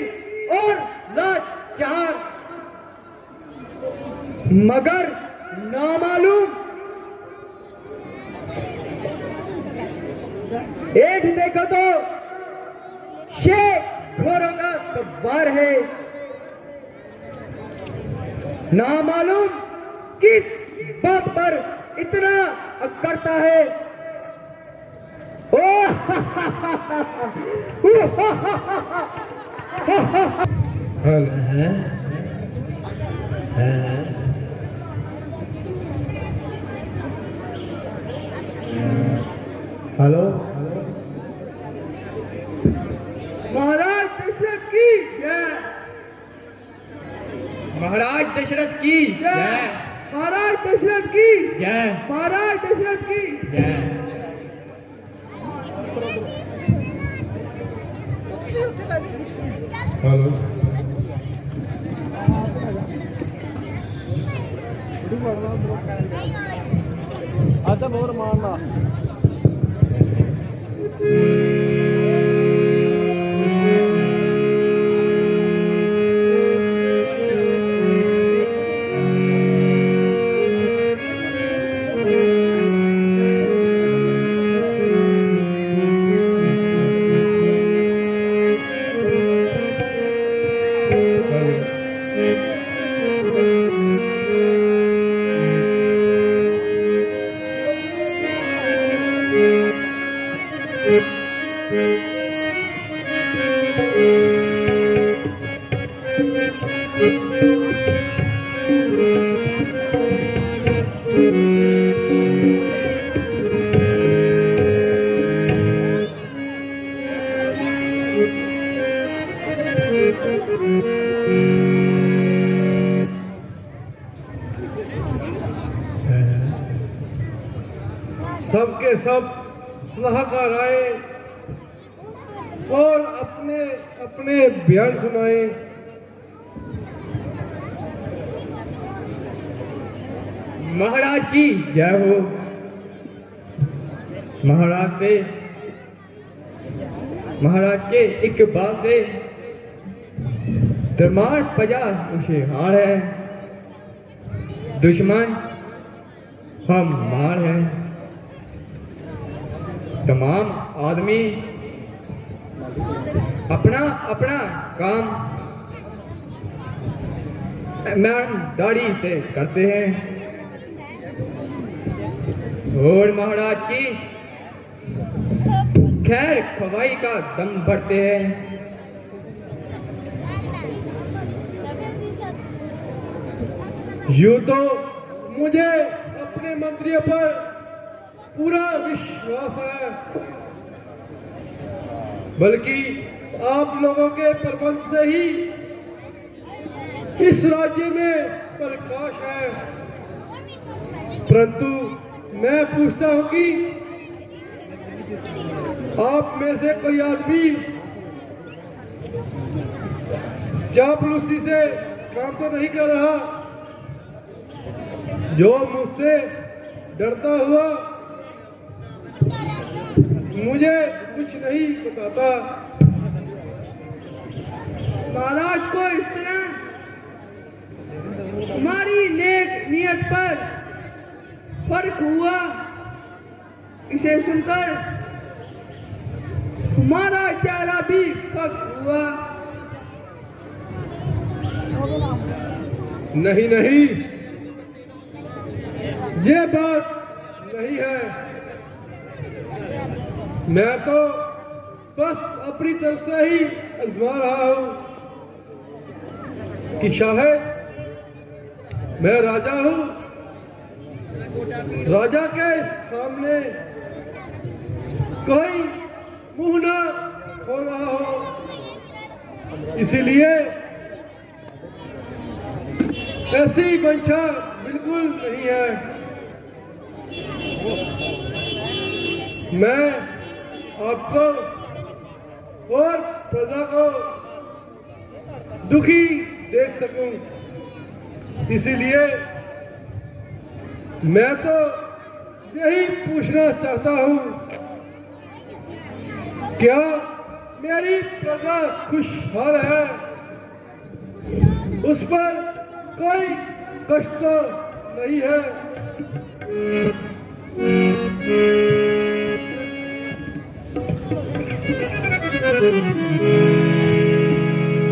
और लाचार, मगर नामालूम एक देखो तो शेख घोड़ों का सवार है, नामालूम किस बात पर इतना करता है। ओ हेलो, महाराज दशरथ की जय। महाराज दशरथ की जय। महाराज दशरथ की जय। महाराज दशरथ की जय। हेलो, आता मोर मारना। सबके सब सलाहकार आए और अपने अपने बयान सुनाए। महाराज की जय हो। महाराज पे महाराज के इकबाल से दरबार पजा उसे हार है, दुश्मन हम मार है। तमाम आदमी अपना अपना काम ईमानदारी से करते हैं और महाराज की खैर खवाई का दम भरते हैं। यूं तो मुझे अपने मंत्रियों पर पूरा विश्वास है, बल्कि आप लोगों के प्रबंध से ही इस राज्य में प्रकाश है। परंतु मैं पूछता हूं कि आप में से कोई आदमी चापलूसी से काम तो नहीं कर रहा, जो मुझसे डरता हुआ मुझे कुछ नहीं बताता। महाराज को इस तरह हमारी नेक नियत पर फर्क हुआ, इसे सुनकर हमारा चेहरा भी पक हुआ। नहीं नहीं, ये बात नहीं है। मैं तो बस अपनी तरफ से ही आजमा रहा हूं कि शायद मैं राजा हूं, राजा के सामने कोई मुंह न खोल रहा हो, इसीलिए ऐसी मंशा बिल्कुल नहीं है। मैं आपको और प्रजा को दुखी देख सकूं, इसीलिए मैं तो यही पूछना चाहता हूं, क्या मेरी प्रजा खुशहाल है? उस पर कोई कष्ट तो नहीं है?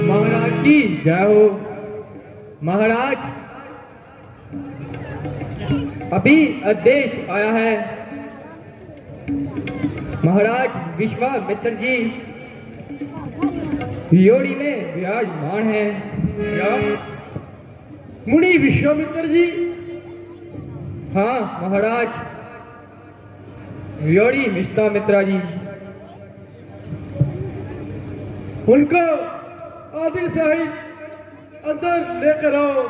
महाराज की जय हो। महाराज, अभी आदेश आया है, महाराज विश्वामित्र जी योड़ी में विराजमान है। क्या मुनि विश्वामित्र जी? हाँ महाराज, योड़ी विश्वामित्रा जी। उनको आदि सहित अंदर लेकर आओ।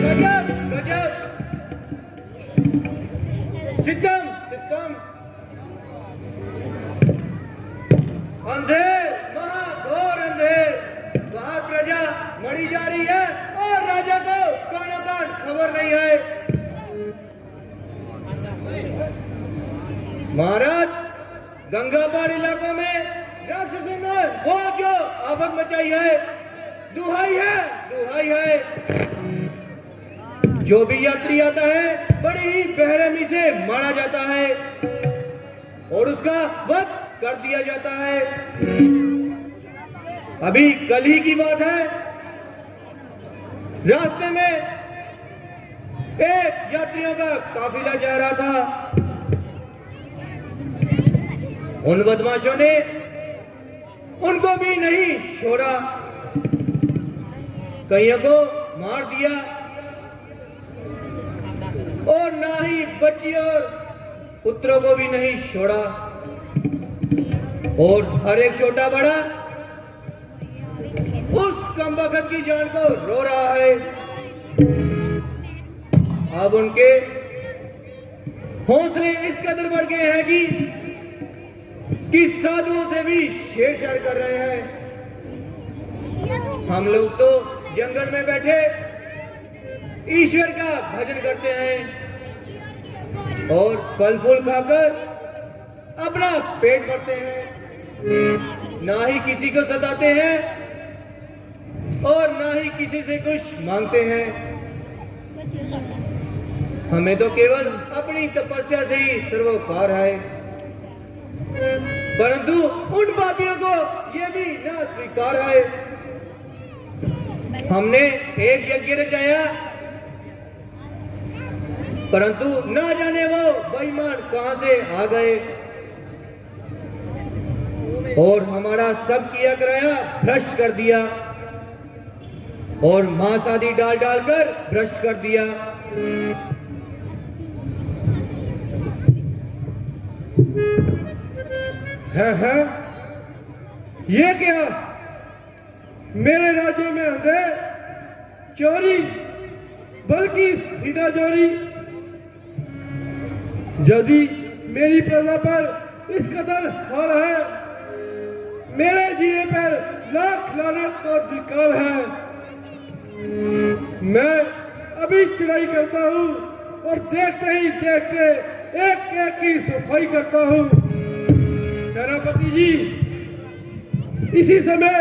गजब गजब, सिद्धम सिद्धम। अंधेर, महाघोर अंधेर, बाहर प्रजा मरी जा रही है और राजा को कानाकान खबर नहीं है। महाराज, गंगा पार इलाकों में राक्षसों ने वो जो आफत मचाई है, दुहाई है, दुहाई है। जो भी यात्री आता है बड़ी ही बेरहमी से मारा जाता है और उसका वध कर दिया जाता है। अभी कल ही की बात है, रास्ते में एक यात्रियों का काफिला जा रहा था। उन बदमाशों ने उनको भी नहीं छोड़ा, कईयों को मार दिया और ना ही बच्ची और पुत्रों को भी नहीं छोड़ा, और हर एक छोटा बड़ा उस कमबख्त की जान को रो रहा है। अब उनके हौसले इस कदर बढ़ गए हैं कि साधुओं से भी छेड़छाड़ कर रहे हैं। हम लोग तो जंगल में बैठे ईश्वर का भजन करते हैं और फल फूल खाकर अपना पेट भरते हैं, ना ही किसी को सताते हैं और ना ही किसी से कुछ मांगते हैं। हमें तो केवल अपनी तपस्या से ही सर्वोपकार है, परंतु उन पापियों को यह भी ना स्वीकार है। हमने एक यज्ञ रचाया, परंतु ना जाने वो बेईमान कहां से आ गए और हमारा सब किया कराया भ्रष्ट कर दिया और मांस आदि डाल डालकर भ्रष्ट कर दिया। है ये क्या? मेरे राज्य में अंधे चोरी, बल्कि सीधा चोरी। यदि मेरी प्रजा पर इस कदर हाल है, मेरे जीने पर लाख लानत और धिक्कार है। मैं अभी चढ़ाई करता हूँ और देखते ही देखते एक एक की सफाई करता हूँ। सेनापति जी, इसी समय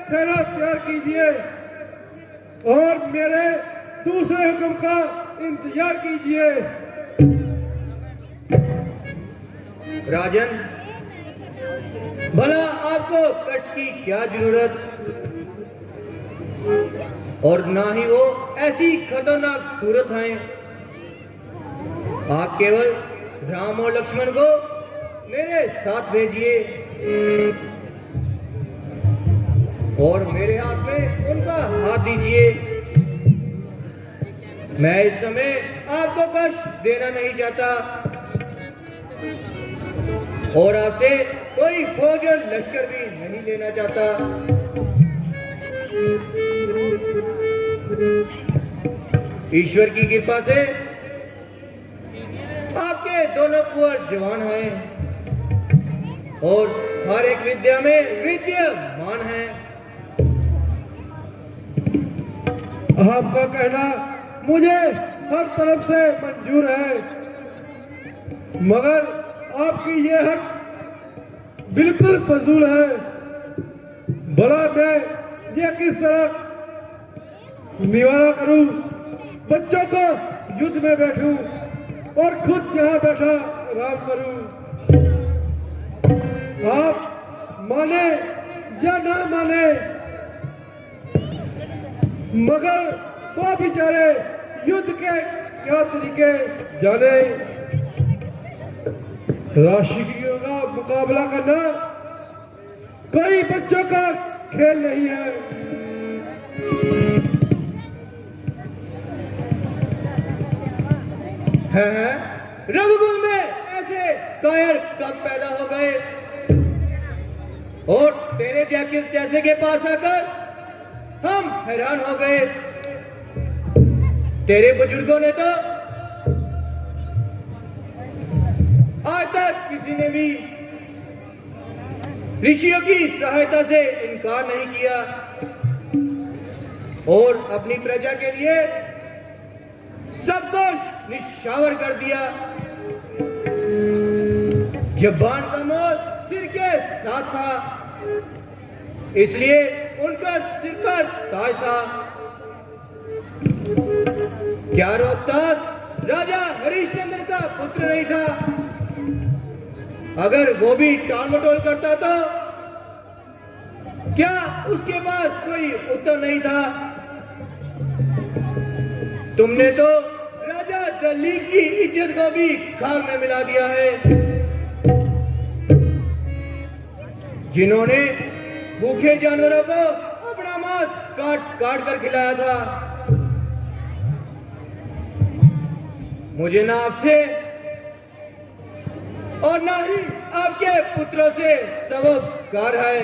सेना तैयार कीजिए और मेरे दूसरे हुक्म का इंतजार कीजिए। राजन, भला आपको कष्ट की क्या जरूरत, और ना ही वो ऐसी खतरनाक सूरत है। आप केवल राम और लक्ष्मण को मेरे साथ भेजिए और मेरे हाथ में उनका हाथ दीजिए। मैं इस समय आपको कष्ट देना नहीं चाहता और आपसे कोई फौज और लश्कर भी नहीं लेना चाहता। ईश्वर की कृपा से आपके दोनों कुंवर जवान हैं और हर एक विद्या में विद्यमान है। आपका कहना मुझे हर तरफ से मंजूर है, मगर आपकी ये हक बिल्कुल फजूल है। भला मैं ये किस तरह निवारा करूं? बच्चों को युद्ध में बैठूं और खुद यहाँ बैठा आराम करूं। आप माने या ना माने, मगर वो बेचारे युद्ध के क्या तरीके जाने। राशियों का मुकाबला करना कोई बच्चों का खेल नहीं है। रघुकुल में ऐसे कायर कब पैदा हो गए और तेरे जैसे के पास आकर हम हैरान हो गए। तेरे बुजुर्गों ने तो आज तक किसी ने भी ऋषियों की सहायता से इनकार नहीं किया और अपनी प्रजा के लिए सब कुछ निशावर कर दिया। जबान का मोल सिर के साथ था, इसलिए उनका सिर पर ताज था। क्या रोहतास राजा हरिश्चंद्र का पुत्र नहीं था? अगर वो भी टाल मटोल करता तो क्या उसके पास कोई उत्तर नहीं था? तुमने तो राजा दलीप की इज्जत को भी खाक में मिला दिया है, जिन्होंने भूखे जानवरों को अपना मांस काट काट कर खिलाया था। मुझे ना आपसे और ना ही आपके पुत्रों से सवकार है।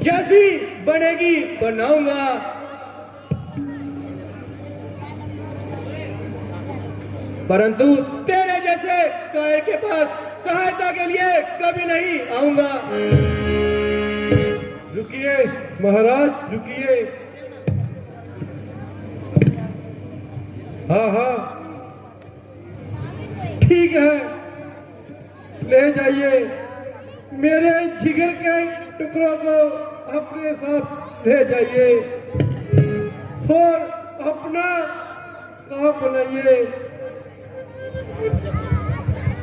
जैसी बनेगी बनाऊंगा। परंतु तेरे जैसे कायर के पास सहायता के लिए कभी नहीं आऊंगा। रुकिए महाराज, रुकिए। हाँ हाँ, ठीक है, ले जाइए मेरे जिगर के टुकड़ों को अपने साथ ले जाइए और अपना काम बनाइए।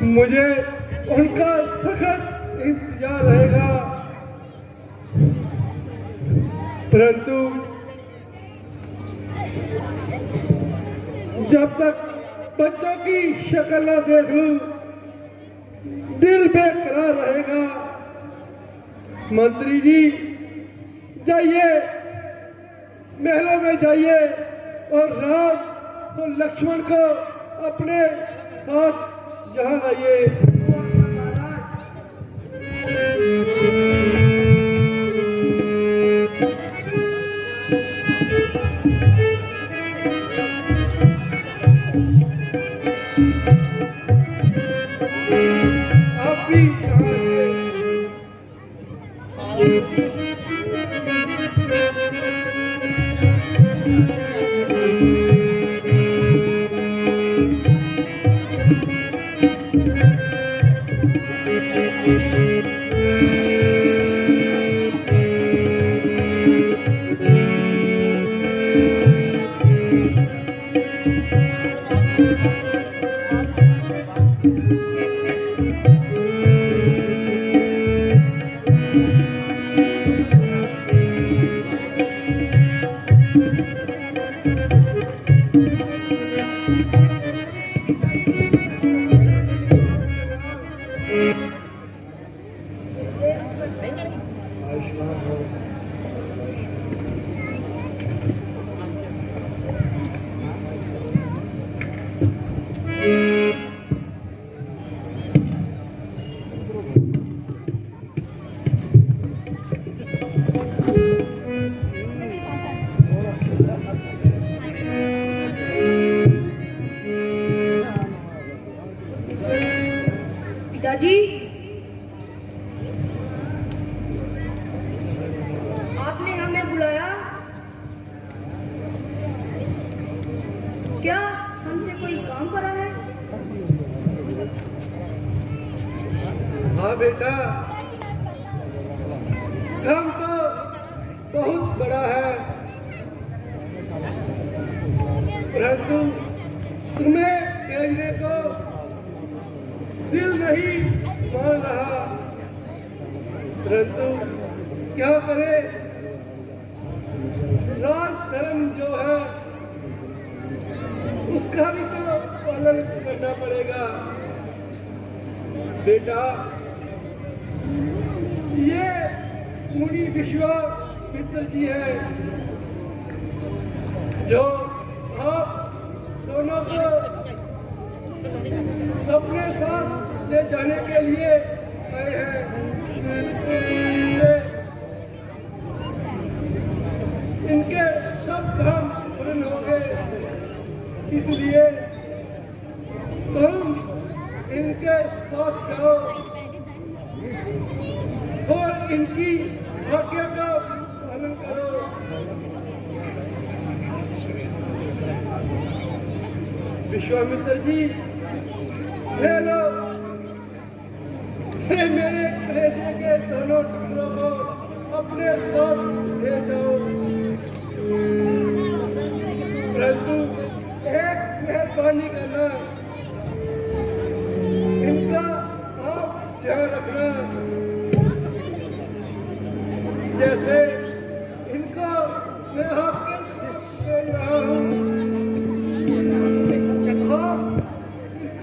मुझे उनका सख्त इंतजार रहेगा, परंतु जब तक बच्चों की शक्ल न देख लूं दिल बेकरार रहेगा। मंत्री जी जाइए, महलों में जाइए और राम और लक्ष्मण को अपने साथ यहाँ लाइए। आप भी यहाँ आइए। पिताजी, आपने हमें बुलाया, क्या हमसे कोई काम करा है? हाँ बेटा, काम तो बहुत बड़ा है, परंतु तुम्हें भेजने को दिल नहीं मान रहा, परंतु क्या करे, राज धर्म जो है उसका भी तो पालन करना पड़ेगा। बेटा, ये मुनि विश्वामित्र जी है जो आप दोनों को अपने साथ ले जाने के लिए आए हैं। इनके सब काम पूर्ण हो गए, इसलिए तुम इनके साथ जाओ और इनकी आज्ञा का पालन करो। विश्वामित्र जी, ले लो ये मेरे कलेजे के दोनों टुकड़ों को अपने साथ ले जाओ, परंतु एक मेहरबानी करना, इनका आप ध्यान रखना, जैसे इनको मैं आपके भेज रहा हूँ,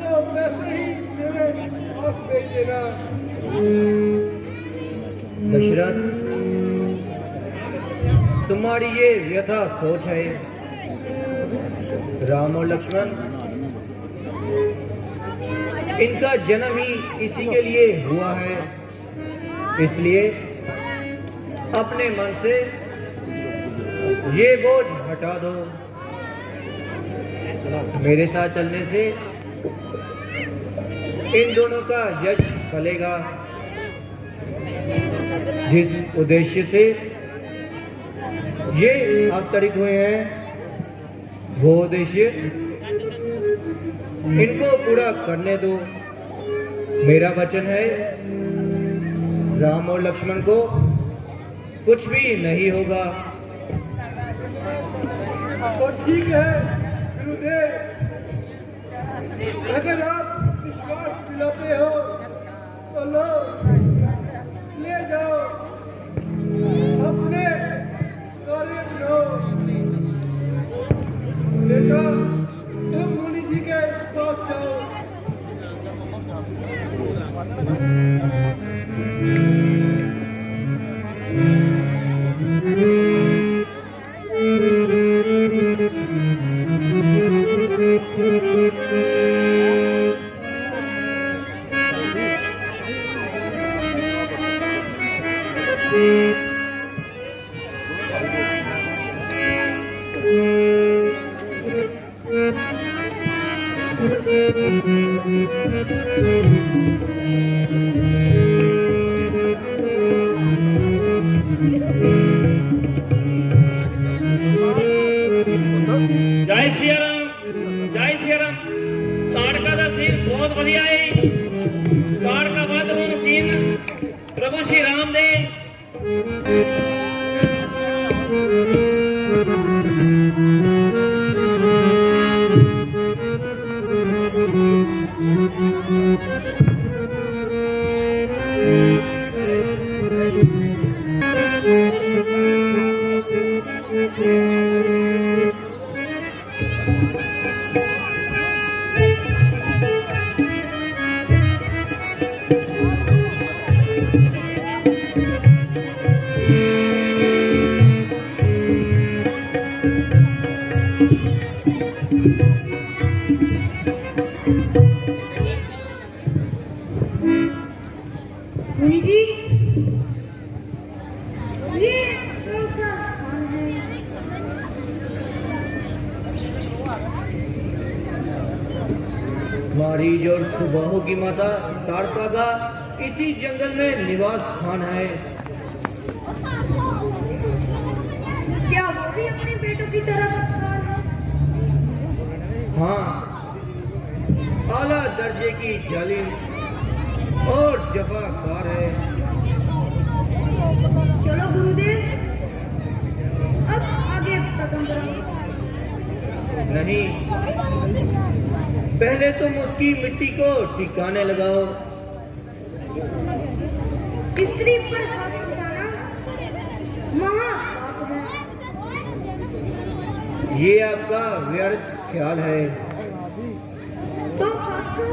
आप वैसे ही मेरे पास भेज देना। दशरथ, तुम्हारी ये व्यथा सोच है। राम और लक्ष्मण, इनका जन्म ही इसी के लिए हुआ है, इसलिए अपने मन से ये बोझ हटा दो। मेरे साथ चलने से इन दोनों का यश फलेगा। जिस उद्देश्य से ये अवतरित हुए हैं, वो उद्देश्य इनको पूरा करने दो। मेरा वचन है, राम और लक्ष्मण को कुछ भी नहीं होगा। तो ठीक है गुरुदेव, अगर आप विश्वास दिलाते हो तो लो, ले जाओ, अपने कार्य करो। बेटा, तुम मुनि जी के साथ जाओ। जय श्री राम, जय श्री राम। ताड़का का सीन बहुत बढ़िया है। ताड़का वध होने सीन प्रभु श्री राम ने मुनि जी, ये कौन सा स्थान है? मारीज और सुबाहु की माता ताड़का का इसी जंगल में निवास स्थान है। क्या वो भी अपने बेटों की तरह बदकार है? हाँ, आला दर्जे की जालिम और जफाकार है। चलो गुरुदेव, अब आगे कदम बढ़ाओ। नहीं, पहले तुम उसकी मिट्टी को ठिकाने लगाओ। स्त्री पर हाथ उठाना महापाप है। ये आपका व्यर्थ ख्याल है। तो खासकर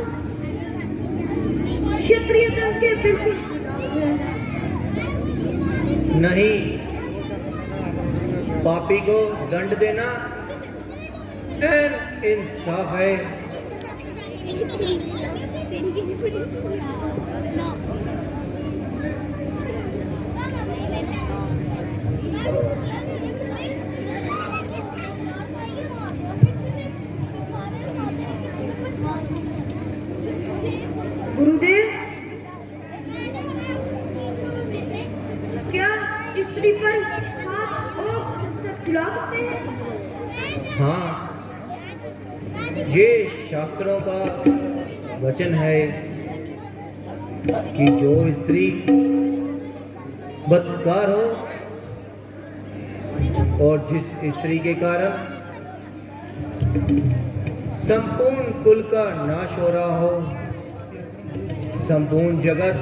क्षत्रिय धर्म के बिल्कुल खिलाफ है। नहीं, पापी को दंड देना इंसाफ है। गुरुदेव, क्या स्त्री पर हाथ और शस्त्र चला सकते हैं? हाँ, ये शास्त्रों का वचन है कि जो स्त्री बदकार हो और जिस स्त्री के कारण संपूर्ण कुल का नाश हो रहा हो, संपूर्ण जगत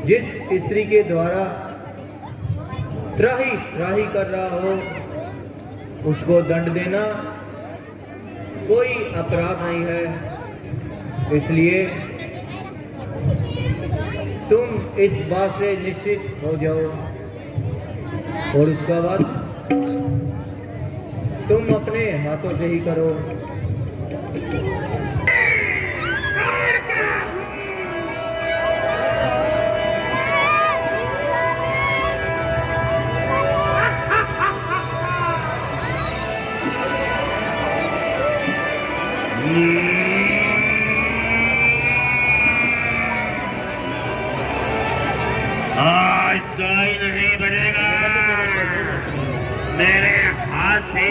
जिस स्त्री के द्वारा त्राही त्राही कर रहा हो, उसको दंड देना कोई अपराध नहीं है। इसलिए तुम इस बात से निश्चित हो जाओ और उसका बाद तुम अपने हाथों से ही करो। आज कोई नहीं बनेगा मेरे हाथ से।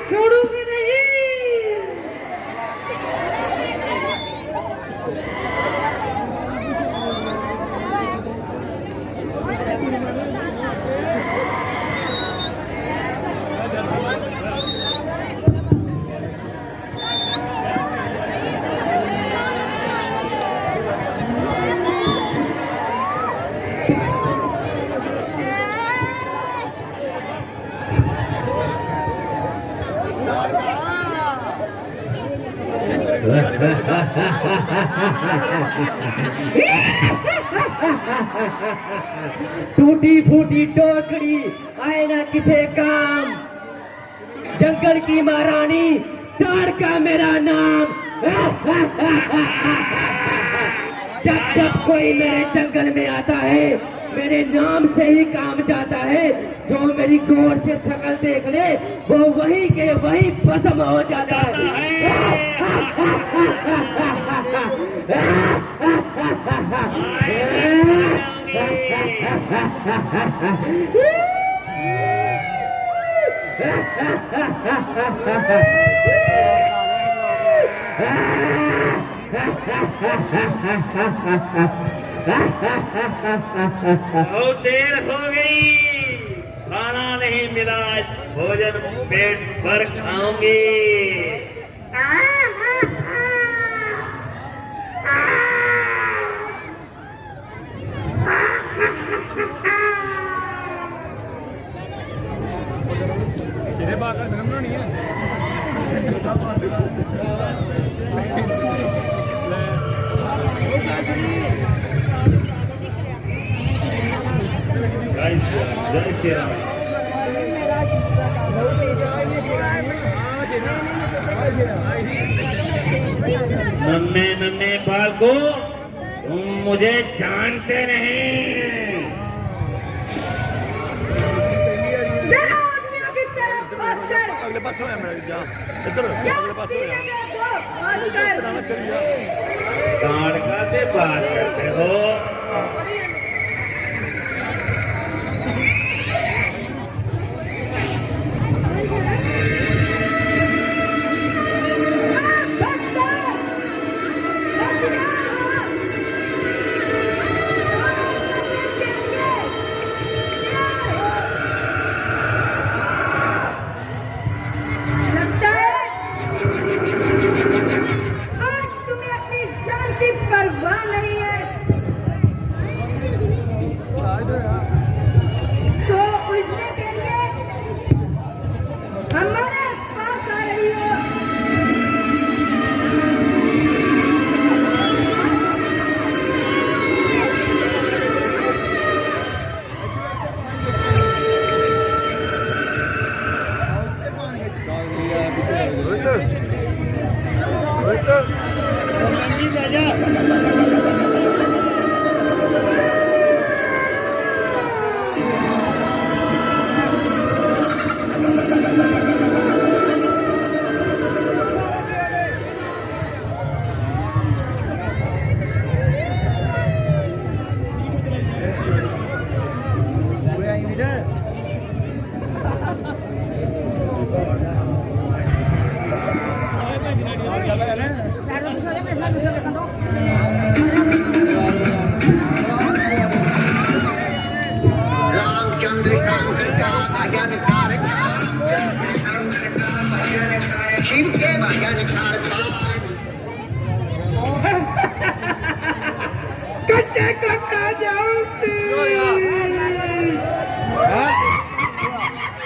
छोड़ूंगी नहीं। टूटी फूटी टोकरी आए ना किसे काम, जंगल की महारानी तारका मेरा नाम। जब जब कोई मेरे जंगल में आता है मेरे नाम से ही काम जाता है। जो मेरी गौर से शक्ल देख ले वो वही के वही भस्म हो जाता है। बहुत देर हो गई, खाना नहीं मिला, भोजन पेट भर खाऊंगी। जय श्री राम। नन्हे नन्हे बालको, तुम मुझे जानते नहीं। अगले पास हो जा, इधर अगले पास हो जा, चढ़ी जा। ताड़का से बात करते हो?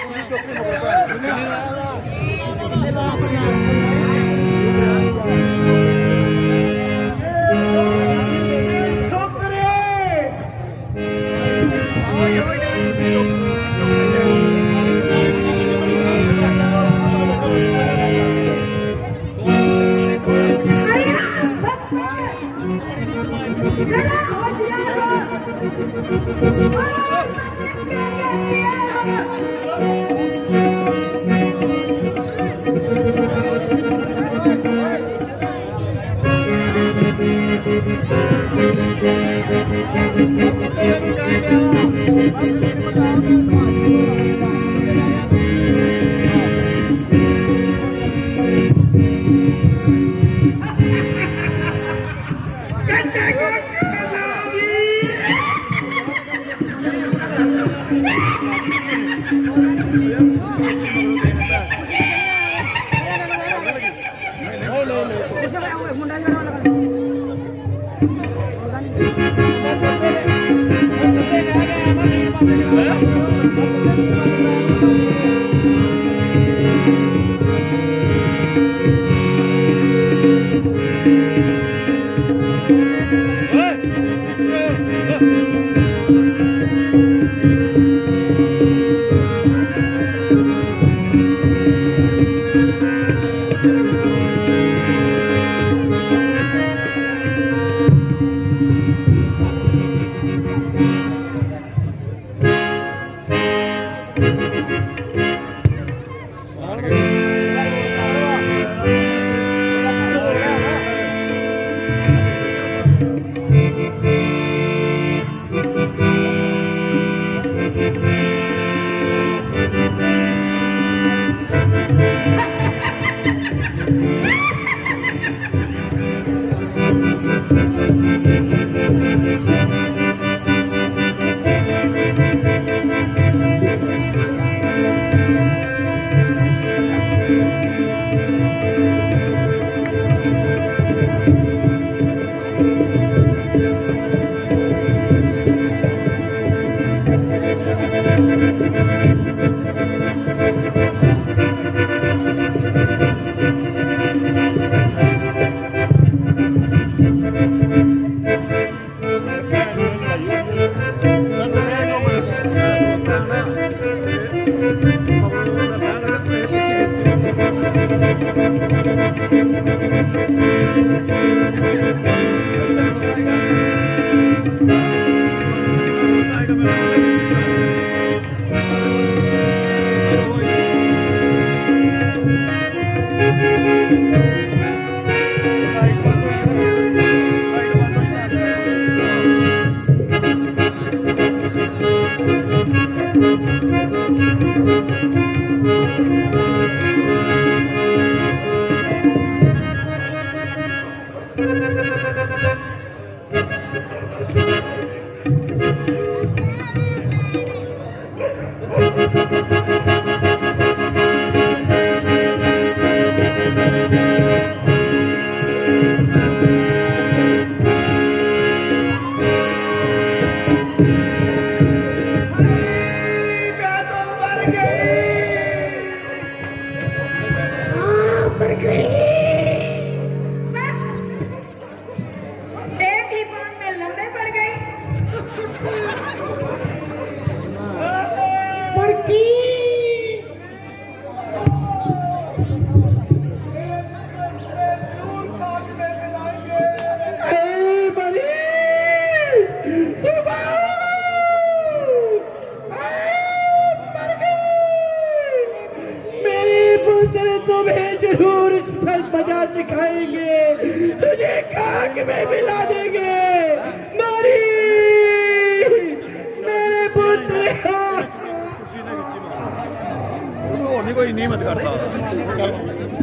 ਤੁਸੀਂ ਚੁੱਪ ਨਹੀਂ ਮਗਰ ਕੋਈ ਨਹੀਂ ਮਤ ਕਰ ਸਕਦਾ